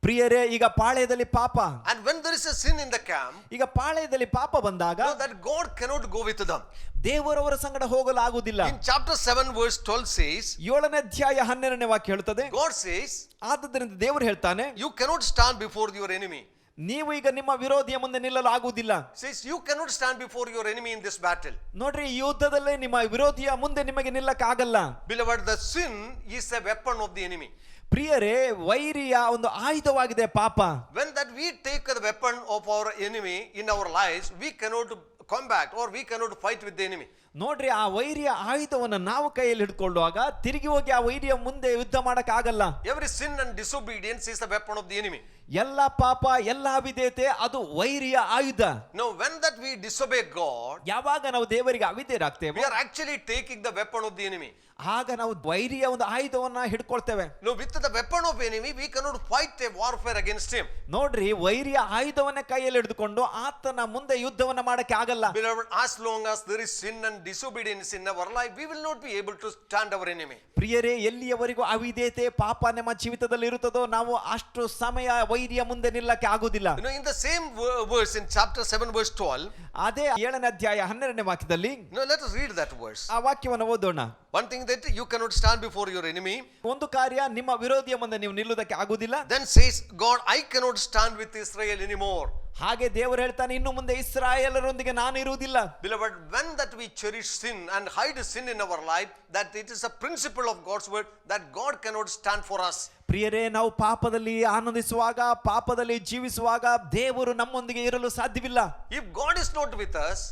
ಪ್ರಿಯರೇ, ಈಗ ಪಾಳ್ಯದಲ್ಲಿ ಪಾಪ. and when there is a sin in the camp, ಈಗ ಪಾಳ್ಯದಲ್ಲಿ ಪಾಪ ಬಂದಾಗ know that God cannot go with them. ದೇವರವರ ಸಂಗಡ ಹೋಗಲು ಆಗುವುದಿಲ್ಲ. in chapter 7 verse 12 says, 7ನೇ ಅಧ್ಯಾಯ 12ನೇ ವಾಕ್ಯ ಹೇಳುತ್ತದೆ, God says, ಆದುದರಿಂದ ದೇವರು ಹೇಳ್ತಾನೆ, you cannot stand before your enemy. ನೀವು ಈಗ ನಿಮ್ಮ ವಿರೋಧಿಯ ಮುಂದೆ ನಿಲ್ಲಲು ಆಗುವುದಿಲ್ಲ. Says you cannot stand before your enemy in this battle. ನೋಡ್ರಿ, ಈ ಯುದ್ಧದಲ್ಲೇ ನಿಮ್ಮ ವಿರೋಧಿಯ ಮುಂದೆ ನಿಮಗೆ ನಿಲ್ಲಕ್ಕಾಗಲ್ಲ. Beloved, the sin is a weapon of the enemy. ಪ್ರಿಯರೇ, ವೈರಿಯ ಒಂದು ಆಯುಧವಾಗಿದೆ ಪಾಪ. When that we take the weapon of our enemy in our lives, we cannot combat or we cannot fight with the enemy. ನೋಡ್ರಿ, ಆ ವೈರಿಯ ಆಯುಧವನ್ನು ನಾವು ಕೈಯಲ್ಲಿ ಹಿಡ್ಕೊಳ್ಳುವಾಗ ತಿರುಗಿ ಹೋಗಿ ಆ ವೈರಿಯ ಮುಂದೆ ಯುದ್ಧ ಮಾಡಕ್ ಆಗಲ್ಲ. Every sin and disobedience is the weapon of the enemy. ಎಲ್ಲ ಪಾಪ, ಎಲ್ಲ ಅವಿಧೇಯತೆ ಅದು ವೈರಿಯ ಆಯುಧ. Now when that we disobey God, ಯಾವಾಗ ನಾವು ದೇವರಿಗೆ ಅವಿಧೇಯರಾಗ್ತೇವೆ, we are actually taking the weapon of the enemy. ಆಗ ನಾವು ವೈರಿಯ ಒಂದು ಆಯುಧವನ್ನ ಹಿಡ್ಕೊಳ್ತೇವೆ. No, with the weapon of enemy we cannot fight a warfare against him. ನೋಡ್ರಿ, ವೈರಿಯ ಆಯುಧವನ್ನ ಕೈಯಲ್ಲಿ ಹಿಡಿದುಕೊಂಡು ಆತನ ಮುಂದೆ ಯುದ್ಧವನ್ನ ಮಾಡಕ್ಕೆ ಆಗಲ್ಲ. Beloved, as long as there is sin and disobedience in our life, we will not be able to stand our enemy. ಪ್ರಿಯರೇ, ಎಲ್ಲಿಯವರೆಗೂ ಅವಿಧೇಯತೆ ಪಾಪ ನಮ್ಮ ಜೀವಿತದಲ್ಲಿ ಇರುತ್ತದೋ ನಾವು ಅಷ್ಟು ಸಮಯ ವೈರಿಯ ಮುಂದೆ ನಿಲ್ಲಕ್ಕೆ ಆಗುದಿಲ್ಲ. You know, in the same verse in chapter 7 verse 12, ಅದೇ 7ನೇ ಅಧ್ಯಾಯ 12ನೇ ವಾಕ್ಯದಲ್ಲಿ let us read that verse. ಆ ವಾಕ್ಯವನ್ನು ಓದೋಣ. One thing that you cannot stand before your enemy. ಒಂದು ಕಾರ್ಯ, ನಿಮ್ಮ ವಿರೋಧಿಯ ಮುಂದೆ ನೀವು ನಿಲ್ಲುವುದಕ್ಕೆ ಆಗುದಿಲ್ಲ. Then says God, I cannot stand with Israel anymore. ಹಾಗೆ ದೇವರು ಹೇಳ್ತಾನೆ, ಇನ್ನು ಮುಂದೆ ಇಸ್ರಾಯೇಲರೊಂದಿಗೆ ನಾನು ಇರುವುದಿಲ್ಲ. Beloved, when that we cherish sin and hide sin in our life, that it is a principle of God's word that God cannot stand for us. ಪ್ರಿಯರೇ, ನಾವು ಪಾಪದಲ್ಲಿ ಆನಂದಿಸುವಾಗ, ಪಾಪದಲ್ಲಿ ಜೀವಿಸುವಾಗ ದೇವರು ನಮ್ಮೊಂದಿಗೆ ಇರಲು ಸಾಧ್ಯವಿಲ್ಲ. If God is not with us,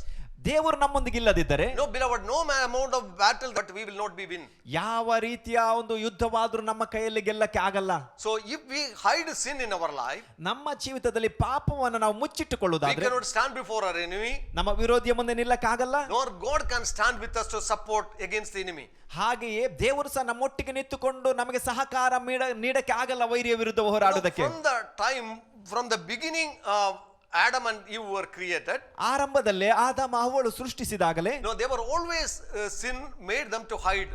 ದೇವರು ನಮ್ಮೊಂದಿಗೆ ಇಲ್ಲದಿದ್ದರೆ, no, beloved, no amount of battle that we will not be win. ಯಾವ ರೀತಿಯ ಒಂದು ಯುದ್ಧವಾದ್ರೂ ನಮ್ಮ ಕೈಯಲ್ಲಿ ಗೆಲ್ಲಕ್ಕೆ ಆಗಲ್ಲ. So if we hide sin in our life, ನಮ್ಮ ಜೀವಿತದಲ್ಲಿ ಪಾಪವನ್ನು ನಾವು we ಮುಚ್ಚಿಟ್ಟುಕೊಳ್ಳುವುದಾದ್ರೆ cannot stand before our enemy, ನಮ್ಮ ವಿರೋಧಿಯ ಮುಂದೆ ನಿಲ್ಲಕ್ಕಾಗಲ್ಲ. nor God can stand with us to support against the enemy. ಹಾಗೆಯೇ ದೇವರು ಸಹ ನಮ್ಮೊಟ್ಟಿಗೆ ನಿಂತುಕೊಂಡು ನಮಗೆ ಸಹಕಾರ ನೀಡಕ್ಕೆ ಆಗಲ್ಲ ವೈರಿಯ ವಿರುದ್ಧ ಹೋರಾಡುವುದಕ್ಕೆ. From the beginning, Adam and Eve were created. ಆರಂಭದಲ್ಲೇ ಆದಾಮ ಹವ್ವಳು ಸೃಷ್ಟಿಸಿದಾಗಲೇ No, they were always sin made them to hide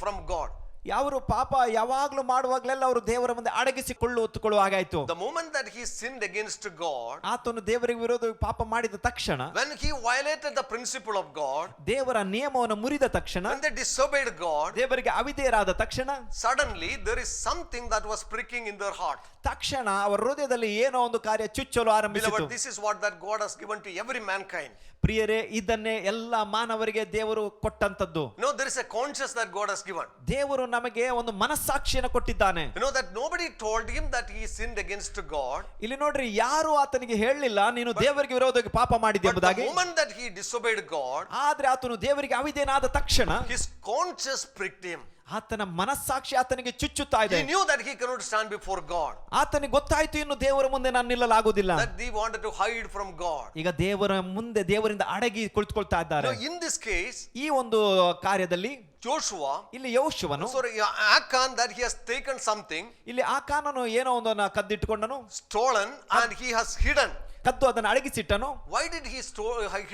from God. ಯಾವರು ಪಾಪ ಯಾವಾಗ್ಲೂ ಮಾಡುವಾಗಲೆಲ್ಲ ಅವರು ದೇವರ ಮುಂದೆ ಅಡಗಿಸಿಕೊಳ್ಳುವ ಹಾಗಾಯ್ತು. The moment that he sinned against God, ಆತನು ದೇವರಿಗೆ ವಿರೋಧ ಪಾಪ ಮಾಡಿದ ತಕ್ಷಣ, when he violated the principle of God, ದೇವರ ನಿಯಮವನ್ನು ಮುರಿದ ತಕ್ಷಣ, when they disobeyed God, ದೇವರಿಗೆ ಅವಿಧೇಯರಾದ ತಕ್ಷಣ, suddenly there is something that was pricking in their heart. ತಕ್ಷಣ ಅವರ ಹೃದಯದಲ್ಲಿ ಏನೋ ಒಂದು ಕಾರ್ಯ ಚುಚ್ಚಲು ಆರಂಭಿಸಿತು. Beloved, this is what that God has given to every mankind. ಪ್ರಿಯರೇ, ಇದನ್ನೇ ಎಲ್ಲ ಮಾನವರಿಗೆ ದೇವರು ಕೊಟ್ಟಂತದ್ದು. No, there is a conscience that God has given. ದೇವರು ನಮಗೆ ಒಂದು ಮನಸ್ಸಾಕ್ಷಿಯನ್ನು ಕೊಟ್ಟಿದ್ದಾನೆ. You know that nobody told him that he sinned against God. ಇಲ್ಲಿ ನೋಡ್ರಿ, ಯಾರು ಆತನಿಗೆ ಹೇಳಲಿಲ್ಲ ನೀನು ದೇವರಿಗೆ ವಿರೋಧವಾಗಿ ಪಾಪ ಮಾಡಿದೆ But the ಎಂಬುದಾಗಿ. moment that he disobeyed God, ಆದ್ರೆ ಆತನು ದೇವರಿಗೆ ಅವಿಧೇಯನಾದ ತಕ್ಷಣ his conscience pricked him. ಆತನ ಮನಸ್ಸಾಕ್ಷಿ ಆತನಿಗೆ ಚುಚ್ಚುತ್ತಾ ಇದೆ. He knew that he cannot stand before God. ಆತನಿಗೆ ಗೊತ್ತಾಯ್ತು, ಇನ್ನು ದೇವರ ಮುಂದೆ ನಾನು ನಿಲ್ಲಲಾಗುವುದಿಲ್ಲ. That he wanted to hide from God. ಈಗ ದೇವರ ಮುಂದೆ ದೇವರಿಂದ ಅಡಗಿ ಕುಳಿತುಕೊಳ್ತಾ ಇದ್ದಾರೆ. Now in this case, ಈ ಒಂದು ಕಾರ್ಯದಲ್ಲಿ Joshua, ಇಲ್ಲಿ ಯೋಶುವನು, sorry, Achan, that he has taken something, ಇಲ್ಲಿ ಆಕಾನನು ಏನೋ ಒಂದನ್ನು ಕದ್ದಿಟ್ಟುಕೊಂಡನು, stolen, and he has hidden. ಕದ್ದು ಅದನ್ನು ಅಡಗಿಸಿಟ್ಟನು. Why did he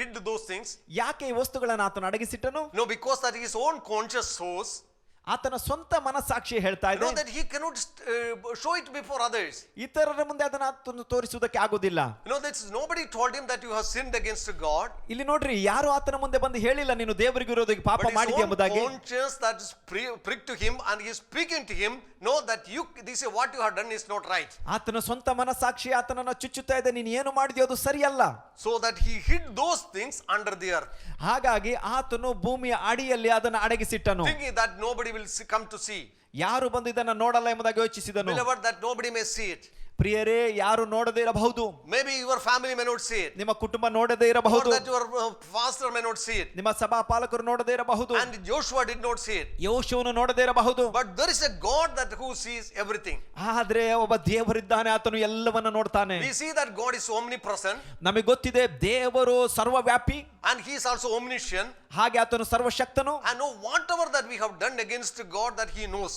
hid those things? ಯಾಕೆ ಈ ವಸ್ತುಗಳನ್ನು ಆತನು ಅಡಗಿಸಿಟ್ಟನು? No, because that his own conscience shows, ಆತನ ಸ್ವಂತ ಮನಸ್ಸಾಕ್ಷಿ ಹೇಳ್ತಾ ಇದೆ, that he cannot show it before others. ಇತರರ ಮುಂದೆ ಅದನ್ನು ಆತನು ತೋರಿಸುವುದಕ್ಕೆ ಆಗುದಿಲ್ಲ. That nobody told him that you have sinned against God. ಇಲ್ಲಿ ನೋಡ್ರಿ, ಯಾರು ಆತನ ಮುಂದೆ ಬಂದು ಹೇಳಿಲ್ಲ ನೀನು ದೇವರಿಗೆ ವಿರೋಧವಾಗಿ ಪಾಪ But his ಮಾಡಿದೆ own ಎಂಬುದಾಗಿ. conscience that is pricked to him, and he is speaking to him, know that this is what you have done is not right. ಆತನ ಸ್ವಂತ ಮನಸ್ಸಾಕ್ಷಿ ಆತನನ್ನು ಚುಚ್ಚುತ್ತಾ ಇದೆ, ನೀನು ಏನು ಮಾಡಿದ್ಯೋ ಅದು ಸರಿಯಲ್ಲ. So that he hid those things under the earth. ಹಾಗಾಗಿ ಆತನು ಭೂಮಿಯ ಅಡಿಯಲ್ಲಿ ಅದನ್ನು ಅಡಗಿಸಿಟ್ಟನು, thinking that nobody will come to see. ಯಾರು ಬಂದು ಇದನ್ನು ನೋಡಲ್ಲ ಎಂಬುದಾಗಿ ಯೋಚಿಸಿದನು. Beloved, that nobody may see it. ಪ್ರಿಯರೇ, ಯಾರು ನೋಡದೇ ಇರಬಹುದು. Maybe your family may not see it. ನಿಮ್ಮ ಕುಟುಂಬ ನೋಡದೇ ಇರಬಹುದು. Or that your pastor may not see it. ನಿಮ್ಮ ಸಭಾ ಪಾಲಕರು ನೋಡದೇ ಇರಬಹುದು. And Joshua did not see it. ಯೋಶುವನು ನೋಡದೇ ಇರಬಹುದು. But there is a God that who sees everything. ಆದ್ರೆ ಒಬ್ಬ ದೇವರಿದ್ದಾನೆ, ಆತನು ಎಲ್ಲವನ್ನ ನೋಡ್ತಾನೆ. We see that God is omnipresent. ನಮಗೆ ಗೊತ್ತಿದೆ ದೇವರು ಸರ್ವವ್ಯಾಪಿ, and he is also omniscient. ಹಾಗೆ ಆತನು ಸರ್ವಶಕ್ತನು. And know whatever that we have done against God, that he knows.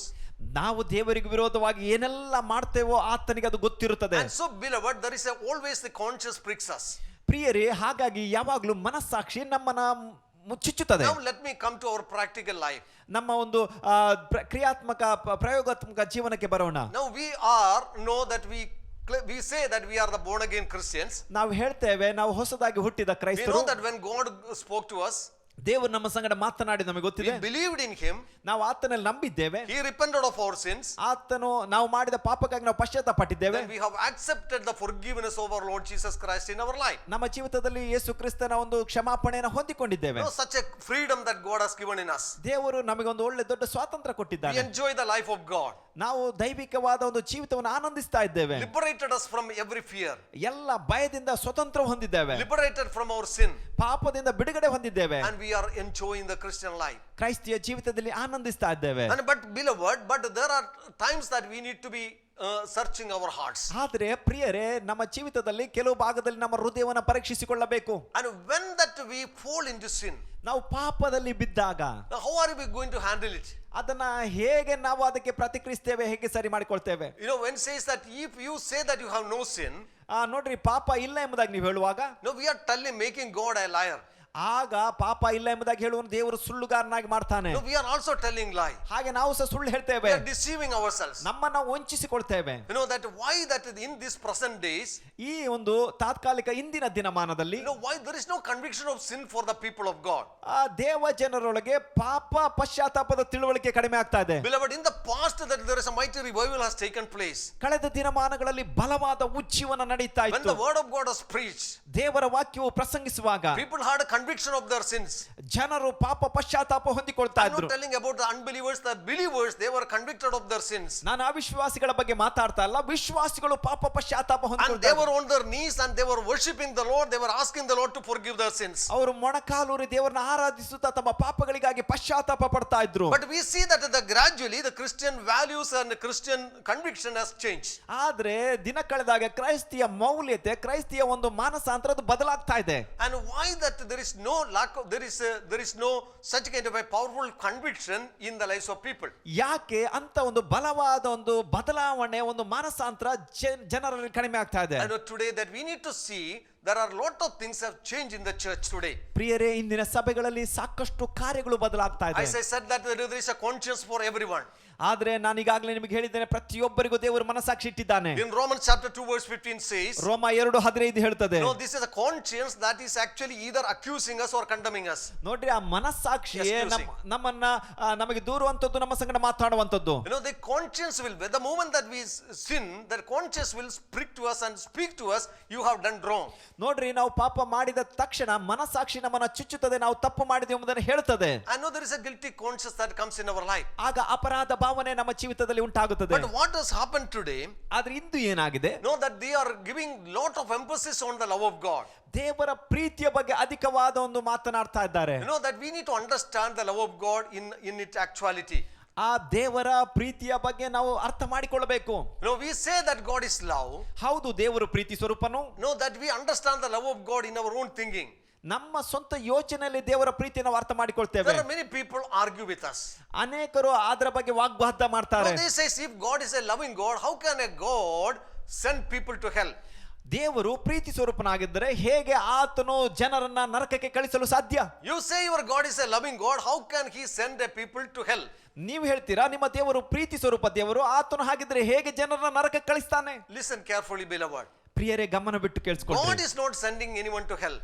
ನಾವು ದೇವರಿಗೆ ವಿರೋಧವಾಗಿ ಏನೆಲ್ಲ ಮಾಡ್ತೇವೋ ಆತನಿಗೆ ಅದು ಗೊತ್ತಿರುತ್ತದೆ. And so beloved, there is always the conscience pricks us. ಪ್ರಿಯರೇ, ಹಾಗಾಗಿ ಯಾವಾಗಲೂ ಮನಸ್ಸಾಕ್ಷಿ ನಮ್ಮನ್ನ ಮುಚ್ಚುತ್ತದೆ. Now let me come to our practical life. ನಮ್ಮ ಒಂದು ಕ್ರಿಯಾತ್ಮಕ ಪ್ರಯೋಗಾತ್ಮಕ ಜೀವನಕ್ಕೆ ಬರೋಣ. Now we say that we are the born again Christians. ನಾವು ಹೇಳ್ತೇವೆ ನಾವು ಹೊಸದಾಗಿ ಹುಟ್ಟಿದ We ಕ್ರೈಸ್ತರು. know that when God spoke to us, ದೇವರು ನಮ್ಮ ಸಂಗಡ ಮಾತನಾಡಿ ನಮಗೆ We ಗೊತ್ತಿದೆ. believed in him. ನಾವು ಆತನಲ್ಲಿ ನಂಬಿದ್ದೇವೆ. He repented of our sins. ಆತನು ನಾವು ಮಾಡಿದ ಪಾಪಕ್ಕಾಗಿ ನಾವು ಪಶ್ಚಾತ್ತಾಪ ಪಟ್ಟಿದ್ದೇವೆ. Then we have accepted the forgiveness of our Lord Jesus Christ in our life. ನಮ್ಮ ಜೀವಿತದಲ್ಲಿ ಯೇಸು ಕ್ರಿಸ್ತನ ಒಂದು ಕ್ಷಮಾಪಣೆಯನ್ನು ಹೊಂದಿಕೊಂಡಿದ್ದೇವೆ. Such a freedom that God has given in us. ದೇವರು ನಮಗೊಂದು ಒಳ್ಳೆ ದೊಡ್ಡ ಸ್ವಾತಂತ್ರ್ಯ We ಕೊಟ್ಟಿದ್ದಾನೆ. enjoy the life of God. ನಾವು ದೈವಿಕವಾದ ಒಂದು ಜೀವಿತವನ್ನು ಆನಂದಿಸ್ತಾ ಇದ್ದೇವೆ. Liberated us from every fear. ಎಲ್ಲ ಭಯದಿಂದ ಸ್ವತಂತ್ರ ಹೊಂದಿದ್ದೇವೆ. Liberated from our sin. ಪಾಪದಿಂದ ಬಿಡುಗಡೆ ಹೊಂದಿದ್ದೇವೆ. And we are enjoying the Christian life. ಕ್ರೈಸ್ತಿಯ ಜೀವಿತದಲ್ಲಿ ಆನಂದಿಸ್ತಾ ಇದ್ದೇವೆ. And but beloved, but there are times that we need to be searching our hearts. ಆದರೆ ಪ್ರಿಯರೇ, ನಮ್ಮ ಜೀವಿತದಲ್ಲಿ ಕೆಲವು ಭಾಗದಲ್ಲಿ ನಮ್ಮ ಹೃದಯವನ್ನು ಪರೀಕ್ಷಿಸಿಕೊಳ್ಳಬೇಕು. And when that we fall into sin, ನಾವು ಪಾಪದಲ್ಲಿ ಬಿದ್ದಾಗ now how are we going to handle it? ಅದನ್ನ ಹೇಗೆ ನಾವು ಅದಕ್ಕೆ ಪ್ರತಿಕ್ರಿಯಿಸ್ತೇವೆ, ಹೇಗೆ ಸರಿ ಮಾಡಿಕೊಳ್ತೇವೆ? You know, when says that if you say that you have no sin, ನೋಡ್ರಿ, ಪಾಪ ಇಲ್ಲ ಎಂಬುದಾಗಿ ನೀವು ಹೇಳುವಾಗ no, we are telling, making God a liar. ಆಗ ಪಾಪ ಇಲ್ಲ ಎಂಬುದಾಗಿ ಹೇಳುವ ದೇವರು ಸುಳ್ಳುಗಾರನಾಗಿ ಮಾಡ್ತಾನೆ. No, we are also telling lie. ಹಾಗೆ ನಾವು ಸಹ ಸುಳ್ಳು We ಹೇಳ್ತೇವೆ, are deceiving ourselves. ನಮ್ಮನ್ನ ವಂಚಿಸಿಕೊಳ್ತೇವೆ. You know that why that in this present days, ಈ ಒಂದು ತಾತ್ಕಾಲಿಕ ಇಂದಿನ ದಿನಮಾನದಲ್ಲಿ you know why there is no conviction of sin for the people of God. ಆ ದೇವ ಜನರೊಳಗೆ ಪಾಪ ಪಶ್ಚಾತ್ತಾಪದ ತಿಳುವಳಿಕೆ ಕಡಿಮೆ ಆಗ್ತಾ ಇದೆ. Beloved, in the past that there is a mighty revival has taken place. ಕಳೆದ ದಿನಮಾನಗಳಲ್ಲಿ ಬಲವಾದ ಉಜ್ಜೀವನ ನಡೀತಾ When ಇತ್ತು. the word of God was preached, ದೇವರ ವಾಕ್ಯವು ಪ್ರಸಂಗಿಸುವಾಗ people had a conviction of their sins. ಜನರು ಪಾಪ ಪಶ್ಚಾತ್ತಾಪ ಹೊಂದಿಕೊಳ್ತಾ I'm not ಇದ್ರು. telling about the unbelievers, the believers, they were convicted of their sins. ನಾನು ಅವಿಶ್ವಾಸಿಗಳ ಬಗ್ಗೆ ಮಾತಾಡ್ತಾ ಇಲ್ಲ, ವಿಶ್ವಾಸಿಗಳು ಪಾಪ ಪಶ್ಚಾತ್ತಾಪ And they ಹೊಂದಿಕೊಳ್ತಾರೆ. were on their knees and they were worshiping the Lord. They were asking the Lord to forgive their sins. ಅವರು ಮೊಣಕಾಲೂರಿ ದೇವರನ್ನ ಆರಾಧಿಸುತ್ತಾ ತಮ್ಮ ಪಾಪಗಳಿಗಾಗಿ ಪಶ್ಚಾತ್ತಾಪ ಪಡ್ತಾ ಇದ್ರು. But we see that gradually the Christian values and Christian conviction has changed. ಆದ್ರೆ ದಿನ ಕಳೆದಾಗ ಕ್ರೈಸ್ತಿಯ ಮೌಲ್ಯತೆ, ಕ್ರೈಸ್ತಿಯ ಒಂದು ಮಾನಸಾಂತರದ್ದು ಬದಲಾಗ್ತಾ ಇದೆ. And why that there is no lack of, there is no such kind of a powerful conviction in the lives of people. ಯಾಕೆ ಅಂತ ಒಂದು ಬಲವಾದ ಒಂದು ಬದಲಾವಣೆ, ಒಂದು ಮಾನಸಾಂತರ ಜನರಲ್ಲಿ ಕಡಿಮೆ ಆಗ್ತಾ ಇದೆ? And today that we need to see there are lot of things have changed in the church today. ಪ್ರಿಯರೇ, ಇಂದಿನ ಸಭೆಗಳಲ್ಲಿ ಸಾಕಷ್ಟು ಕಾರ್ಯಗಳು ಬದಲಾಗ್ತಾ ಇದೆ. As I said that there is a conscience for everyone. ಆದ್ರೆ ನಾನು ಈಗಾಗಲೇ ನಿಮಗೆ ಹೇಳಿದ್ದೇನೆ, ಪ್ರತಿಯೊಬ್ಬರಿಗೂ ದೇವರು ಮನಸ್ಸಾಕ್ಷಿ ಇಟ್ಟಿದ್ದಾನೆ. In Romans chapter 2 verse 15 says, ರೋಮ 2:15 ಹೇಳ್ತದೆ, no, this is a conscience that is actually either accusing us or condemning us. ನೋಡ್ರಿ, ಆ ಮನಸ್ಸಾಕ್ಷಿಯೇ ನಮ್ಮನ್ನ ನಮಗೆ ದೂರುವಂತದ್ದು, ನಮ್ಮ ಸಂಗಡ ಮಾತಾಡುವಂತದ್ದು. You know, the conscience will, the moment that we sin, that conscience will speak to us and speak to us, you have done wrong. ನೋಡ್ರಿ, ನಾವು ಪಾಪ ಮಾಡಿದ ತಕ್ಷಣ ಮನಸ್ಸಾಕ್ಷಿ ನಮ್ಮನ್ನ ಚುಚ್ಚುತ್ತದೆ, ನಾವು ತಪ್ಪು ಮಾಡಿದೆವು ಎಂಬುದನ್ನು ಹೇಳ್ತದೆ. I know there is a guilty conscience that comes in our life. ಆಗ ಅಪರಾಧ ಭಾವನೆ ನಮ್ಮ ಜೀವಿತದಲ್ಲಿ ಉಂಟಾಗುತ್ತದೆ. But what has happened today? ಆದ್ರೆ ಇಂದು ಏನಾಗಿದೆ? Know that they are giving lot of emphasis on the love of God. ದೇವರ ಪ್ರೀತಿಯ ಬಗ್ಗೆ ಅಧಿಕವಾದ ಒಂದು ಮಾತನಾಡ್ತಾ ಇದ್ದಾರೆ. You know that we need to understand the love of God in its actuality. ಆ ದೇವರ ಪ್ರೀತಿಯ ಬಗ್ಗೆ ನಾವು ಅರ್ಥ ಮಾಡಿಕೊಳ್ಳಬೇಕು. You know, we say that God is love. ಹೌದು, ದೇವರು ಪ್ರೀತಿ ಸ್ವರೂಪನು. Know that we understand the love of God in our own thinking. ನಮ್ಮ ಸ್ವಂತ ಯೋಚನೆಯಲ್ಲಿ ದೇವರ ಪ್ರೀತಿ ನಾವು ಅರ್ಥ ಮಾಡಿಕೊಳ್ತೇವೆ. There are many people argue with us. ಅನೇಕರು ಅದರ ಬಗ್ಗೆ ವಾಗ್ವಾದ ಮಾಡ್ತಾರೆ. They say, if God is a loving God, how can a God send people to hell? ದೇವರು ಪ್ರೀತಿ ಸ್ವರೂಪನಾಗಿದ್ದರೆ ಹೇಗೆ ಆತನು ಜನರನ್ನ ನರಕಕ್ಕೆ ಕಳಿಸಲು ಸಾಧ್ಯ? You say your God is a loving God, how can he send a people to hell? ನೀವು ಹೇಳ್ತೀರಾ ನಿಮ್ಮ ದೇವರು ಪ್ರೀತಿ ಸ್ವರೂಪ ದೇವರು, ಆತನು ಹಾಗಿದ್ರೆ ಹೇಗೆ ಜನರನ್ನ ನರಕಕ್ಕೆ ಕಳಿಸ್ತಾನೆ? Listen carefully, beloved. ಪ್ರಿಯರೇ, ಗಮನ ಬಿಟ್ಟು ಕೇಳಿಸಿಕೊಳ್ಳಿ. God is not sending anyone to hell.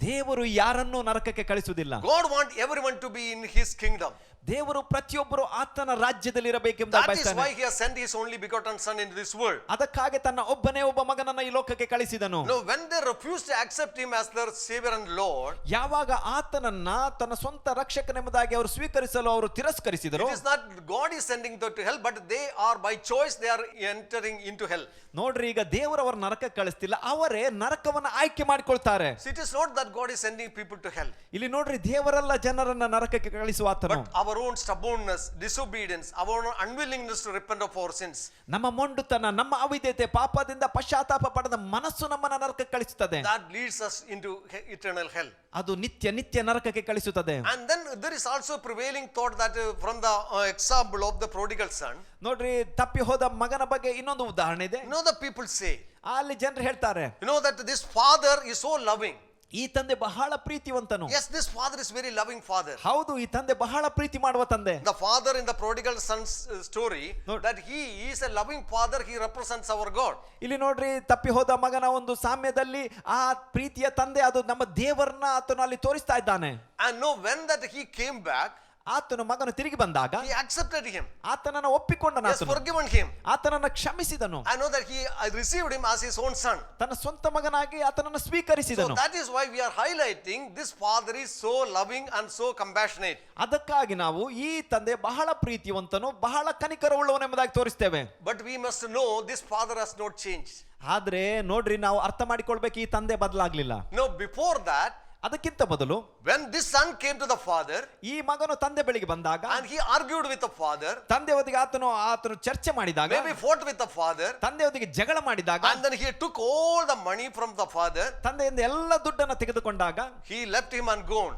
ದೇವರು ಯಾರನ್ನೂ ನರಕಕ್ಕೆ ಕಳಿಸುವುದಿಲ್ಲ. God wants everyone to be in his kingdom. ದೇವರು ಪ್ರತಿಯೊಬ್ಬರು ಆತನ ರಾಜ್ಯದಲ್ಲಿ ಇರಬೇಕೆಂಬುದಾಗಿ That is ಬಯಸ್ತಾನೆ. why he has sent his only begotten son into this world. ಅದಕ್ಕಾಗಿ ತನ್ನ ಒಬ್ಬನೇ ಒಬ್ಬ ಮಗನನ್ನ ಈ ಲೋಕಕ್ಕೆ ಕಳಿಸಿದನು. No, when they refused to accept him as their savior and Lord, ಯಾವಾಗ ಆತನನ್ನ ತನ್ನ ಸ್ವಂತ ರಕ್ಷಕನೆಂಬುದಾಗಿ ಅವರು ಸ್ವೀಕರಿಸಲು ಅವರು ತಿರಸ್ಕರಿಸಿದರು, it is not God is sending them to hell, but they are by choice they are entering into hell. ನೋಡ್ರಿ, ಈಗ ದೇವರವರ ನರಕಕ್ಕೆ ಕಳಿಸ್ತಿಲ್ಲ, ಅವರೇ ನರಕವನ್ನ ಆಯ್ಕೆ ಮಾಡಿಕೊಳ್ತಾರೆ. So it is not that God is sending people to hell. ಇಲ್ಲಿ ನೋಡ್ರಿ, ದೇವರೆಲ್ಲ ಜನರನ್ನ ನರಕಕ್ಕೆ ಕಳಿಸುವ ಆತನು. But our own stubbornness, disobedience, our own unwillingness to repent of our sins. ನಮ್ಮ ಮೊಂಡುತನ, ನಮ್ಮ ಅವಿಧೇಯತೆ, ಪಾಪದಿಂದ ಪಶ್ಚಾತ್ತಾಪ ಪಡೆದ ಮನಸ್ಸು ನಮ್ಮನ್ನ ನರಕಕ್ಕೆ ಕಳಿಸುತ್ತದೆ. That leads us into eternal hell. ಅದು ನಿತ್ಯ ನರಕಕ್ಕೆ ಕಳಿಸುತ್ತದೆ. And then there is also prevailing thought that from the example of the prodigal son. ನೋಡ್ರಿ, ತಪ್ಪಿ ಹೋದ ಮಗನ ಬಗ್ಗೆ ಇನ್ನೊಂದು ಉದಾಹರಣೆ ಇದೆ. You know, the people say, ಅಲ್ಲಿ ಜನರು ಹೇಳ್ತಾರೆ, you know, that this father is so loving. ಈ ತಂದೆ ಬಹಳ ಪ್ರೀತಿವಂತನು. Yes, this father is very loving father. ಹೌದು, ಈ ತಂದೆ ಬಹಳ ಪ್ರೀತಿ ಮಾಡುವ ತಂದೆ. The father in the prodigal son's story, No. that he is a loving father, he represents our God. ಇಲ್ಲಿ ನೋಡ್ರಿ, ತಪ್ಪಿ ಹೋದ ಮಗನ ಒಂದು ಸಾಮ್ಯದಲ್ಲಿ ಆ ಪ್ರೀತಿಯ ತಂದೆ, ಅದು ನಮ್ಮ ದೇವರನ್ನ ಆತನು ಅಲ್ಲಿ ತೋರಿಸ್ತಾ ಇದ್ದಾನೆ. And no, when that he came back, ಆತನು ಮಗನು ತಿರುಗಿ ಬಂದಾಗ he accepted him. ಆತನನ್ನು ಒಪ್ಪಿಕೊಂಡನು, He has ಆತನು forgiven him. ಆತನನ್ನು ಕ್ಷಮಿಸಿದನು. I know that he received him as his own son. ತನ್ನ ಸ್ವಂತ ಮಗನಾಗಿ ಆತನನ್ನು So ಸ್ವೀಕರಿಸಿದನು. that is why we are highlighting this father is so loving and so compassionate. ಅದಕ್ಕಾಗಿ ನಾವು ಈ ತಂದೆ ಬಹಳ ಪ್ರೀತಿವಂತನು, ಬಹಳ ಕನಿಕರವುಳ್ಳವನು ಎಂಬುದಾಗಿ ತೋರಿಸ್ತೇವೆ. But we must know this father has not changed. ಆದ್ರೆ ನೋಡ್ರಿ, ನಾವು ಅರ್ಥ ಮಾಡಿಕೊಳ್ಬೇಕು, ಈ ತಂದೆ ಬದಲಾಗ್ಲಿಲ್ಲ. No, before that, ಅದಕ್ಕಿಂತ ಮೊದಲು when this son came to the father ಈ ಮಗನು ತಂದೆ ಬಳಿಗೆ ಬಂದಾಗ and he argued with the father, ತಂದೆಯೊಂದಿಗೆ ಆತನು ಚರ್ಚೆ ಮಾಡಿದಾಗ, maybe fought with the father, ತಂದೆಯೊಂದಿಗೆ ಜಗಳ ಮಾಡಿದಾಗ, and then he took all the money from the father, ತಂದೆಯಿಂದ ಎಲ್ಲ ದುಡ್ಡನ್ನು ತೆಗೆದುಕೊಂಡಾಗ he left him and gone.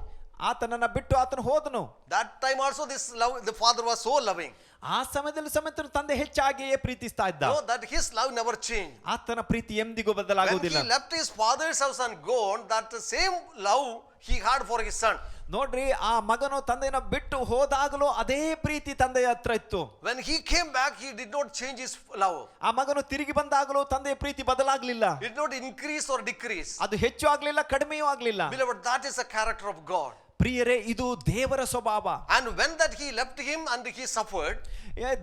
ಆತನನ್ನ ಬಿಟ್ಟು ಆತನು ಹೋದನು. That time also this love, the father was so loving. ಆ ಸಮಯದಲ್ಲಿ ಸಮೇತ ತಂದೆ ಹೆಚ್ಚಾಗಿಯೇ ಪ್ರೀತಿಸ್ತಾ ಇದ್ದ. No, that his love never changed. ಆತನ ಪ್ರೀತಿ ಎಂದಿಗೂ When ಬದಲಾಗುವುದಿಲ್ಲ. he left his father's house and gone, that same love he had for his son. ನೋಡ್ರಿ, ಆ ಮಗನು ತಂದೆಯನ್ನ ಬಿಟ್ಟು ಹೋದಾಗಲೂ ಅದೇ ಪ್ರೀತಿ ತಂದೆಯ ಹತ್ರ ಇತ್ತು. When he came back, he did not change his love. ಆ ಮಗನು ತಿರುಗಿ ಬಂದಾಗಲೂ ತಂದೆಯ ಪ್ರೀತಿ ಬದಲಾಗ್ಲಿಲ್ಲ. It did not increase or decrease. ಅದು ಹೆಚ್ಚು ಆಗ್ಲಿಲ್ಲ, ಕಡಿಮೆಯೂ ಆಗ್ಲಿಲ್ಲ. Beloved, that is the character of God. ಪ್ರಿಯರೇ, ಇದು ದೇವರ ಸ್ವಭಾವ. And when that he left him and he suffered,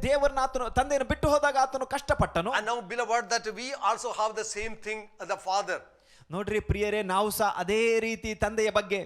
ದೇವರನ್ನ ಆತನು ತಂದೆಯನ್ನು ಬಿಟ್ಟು ಹೋದಾಗ ಆತನು ಕಷ್ಟಪಟ್ಟನು. and now beloved, that we also have the same thing as the father. ನೋಡ್ರಿ ಪ್ರಿಯರೇ, ನಾವು ಸಹ ಅದೇ ರೀತಿ ತಂದೆಯ ಬಗ್ಗೆ.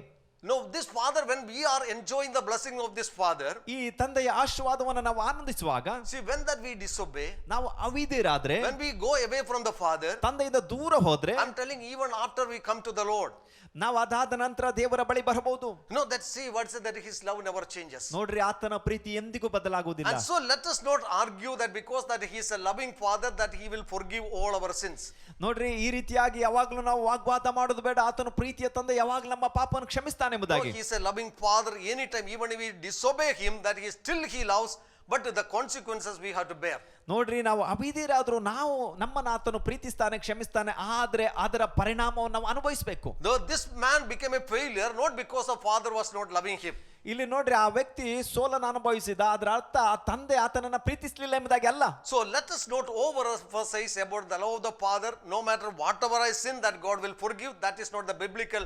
No, this father, when we are enjoying the blessing of this father, ಈ ತಂದೆಯ ಆಶೀರ್ವಾದವನ್ನು ನಾವು ಆನಂದಿಸುವಾಗ, see, when that we disobey, ನಾವು ಅವಿಧೇಯರಾದ್ರೆ, when we go away from the father, ತಂದೆಯಿಂದ ದೂರ ಹೋದ್ರೆ, I'm telling, even after we come to the Lord, ನಾವು ಅದಾದ ನಂತರ ದೇವರ ಬಳಿ ಬರಬಹುದು. no, that see what's that his love never changes. ನೋಡ್ರಿ, ಆತನ ಪ್ರೀತಿ ಎಂದಿಗೂ ಬದಲಾಗುವುದಿಲ್ಲ. And so let us not argue that because that he is a loving father that he will forgive all our sins. ನೋಡ್ರಿ, ಈ ರೀತಿಯಾಗಿ ಯಾವಾಗ್ಲೂ ನಾವು ವಾಗ್ವಾದ ಮಾಡೋದು ಬೇಡ. ಆತನ ಪ್ರೀತಿಯ ತಂದೆ ಯಾವಾಗ್ಲೂ ನಮ್ಮ ಪಾಪವನ್ನು ಕ್ಷಮಿಸ್ತಾನೆ No, ಎಂಬುದಾಗಿ. he is a loving father anytime, even if we disobey him, that he still he loves, but the consequences we have to bear. ನೋಡ್ರಿ, ನಾವು ಅವಿಧೇಯರಾದ್ರೂ ನಾವು ನಮ್ಮನ್ನ ಆತನು ಪ್ರೀತಿಸ್ತಾನೆ, ಕ್ಷಮಿಸ್ತಾನೆ. ಆದ್ರೆ ಅದರ ಪರಿಣಾಮವನ್ನು ನಾವು ಅನುಭವಿಸಬೇಕು. Though this man became a failure not because the father was not loving him. ಇಲ್ಲಿ ನೋಡ್ರಿ, ಆ ವ್ಯಕ್ತಿ ಸೋಲನ್ನು ಅನುಭವಿಸಿದ, ಅದರ ಅರ್ಥ ಆ ತಂದೆ ಆತನನ್ನ ಪ್ರೀತಿಸಲಿಲ್ಲ ಎಂಬುದಾಗಿ ಅಲ್ಲ. So let us not overemphasize about the love of the father. No matter whatever I sin, that God will forgive. That is not the biblical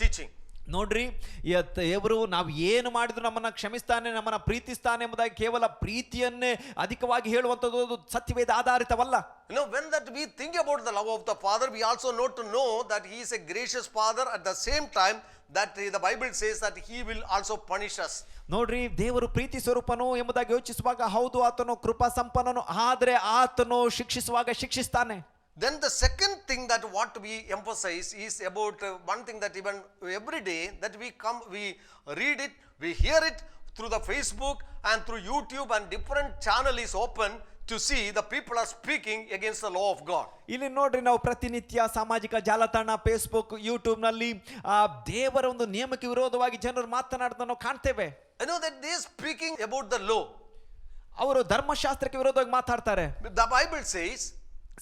teaching. ನೋಡ್ರಿ, ದೇವರು ನಾವು ಏನು ಮಾಡಿದ್ರು ನಮ್ಮನ್ನ ಕ್ಷಮಿಸ್ತಾನೆ, ನಮ್ಮನ್ನ ಪ್ರೀತಿಸ್ತಾನೆ ಎಂಬುದಾಗಿ ಕೇವಲ ಪ್ರೀತಿಯನ್ನೇ ಅಧಿಕವಾಗಿ ಹೇಳುವಂಥದ್ದು ಸತ್ಯವೇದ ಆಧಾರಿತವಲ್ಲ. You know, when that we think about the love of the father, we also need to know that he is a gracious father. At the same time, that the Bible says that he will also punish us. ನೋಡ್ರಿ, ದೇವರು ಪ್ರೀತಿ ಸ್ವರೂಪನು ಎಂಬುದಾಗಿ ಯೋಚಿಸುವಾಗ ಹೌದು, ಆತನು ಕೃಪಾ ಸಂಪನ್ನನು, ಆದ್ರೆ ಆತನು ಶಿಕ್ಷಿಸುವಾಗ ಶಿಕ್ಷಿಸ್ತಾನೆ. Then the second thing that what we emphasize is about one thing that even every day that we come, we read it, we hear it through the Facebook and through YouTube, and different channel is open to see the people are speaking against the law of God. ಇಲ್ಲಿ ನೋಡ್ರಿ, ನಾವು ಪ್ರತಿನಿತ್ಯ ಸಾಮಾಜಿಕ ಜಾಲತಾಣ, Facebook, YouTube ನಲ್ಲಿ ದೇವರ ಒಂದು ನಿಯಮಕ್ಕೆ ವಿರೋಧವಾಗಿ ಜನರು ಮಾತನಾಡ್ತಾ ನಾವು ಕಾಣ್ತೇವೆ. I know that they are speaking about the law. ಅವರು ಧರ್ಮಶಾಸ್ತ್ರಕ್ಕೆ ವಿರೋಧವಾಗಿ ಮಾತಾಡ್ತಾರೆ. The Bible says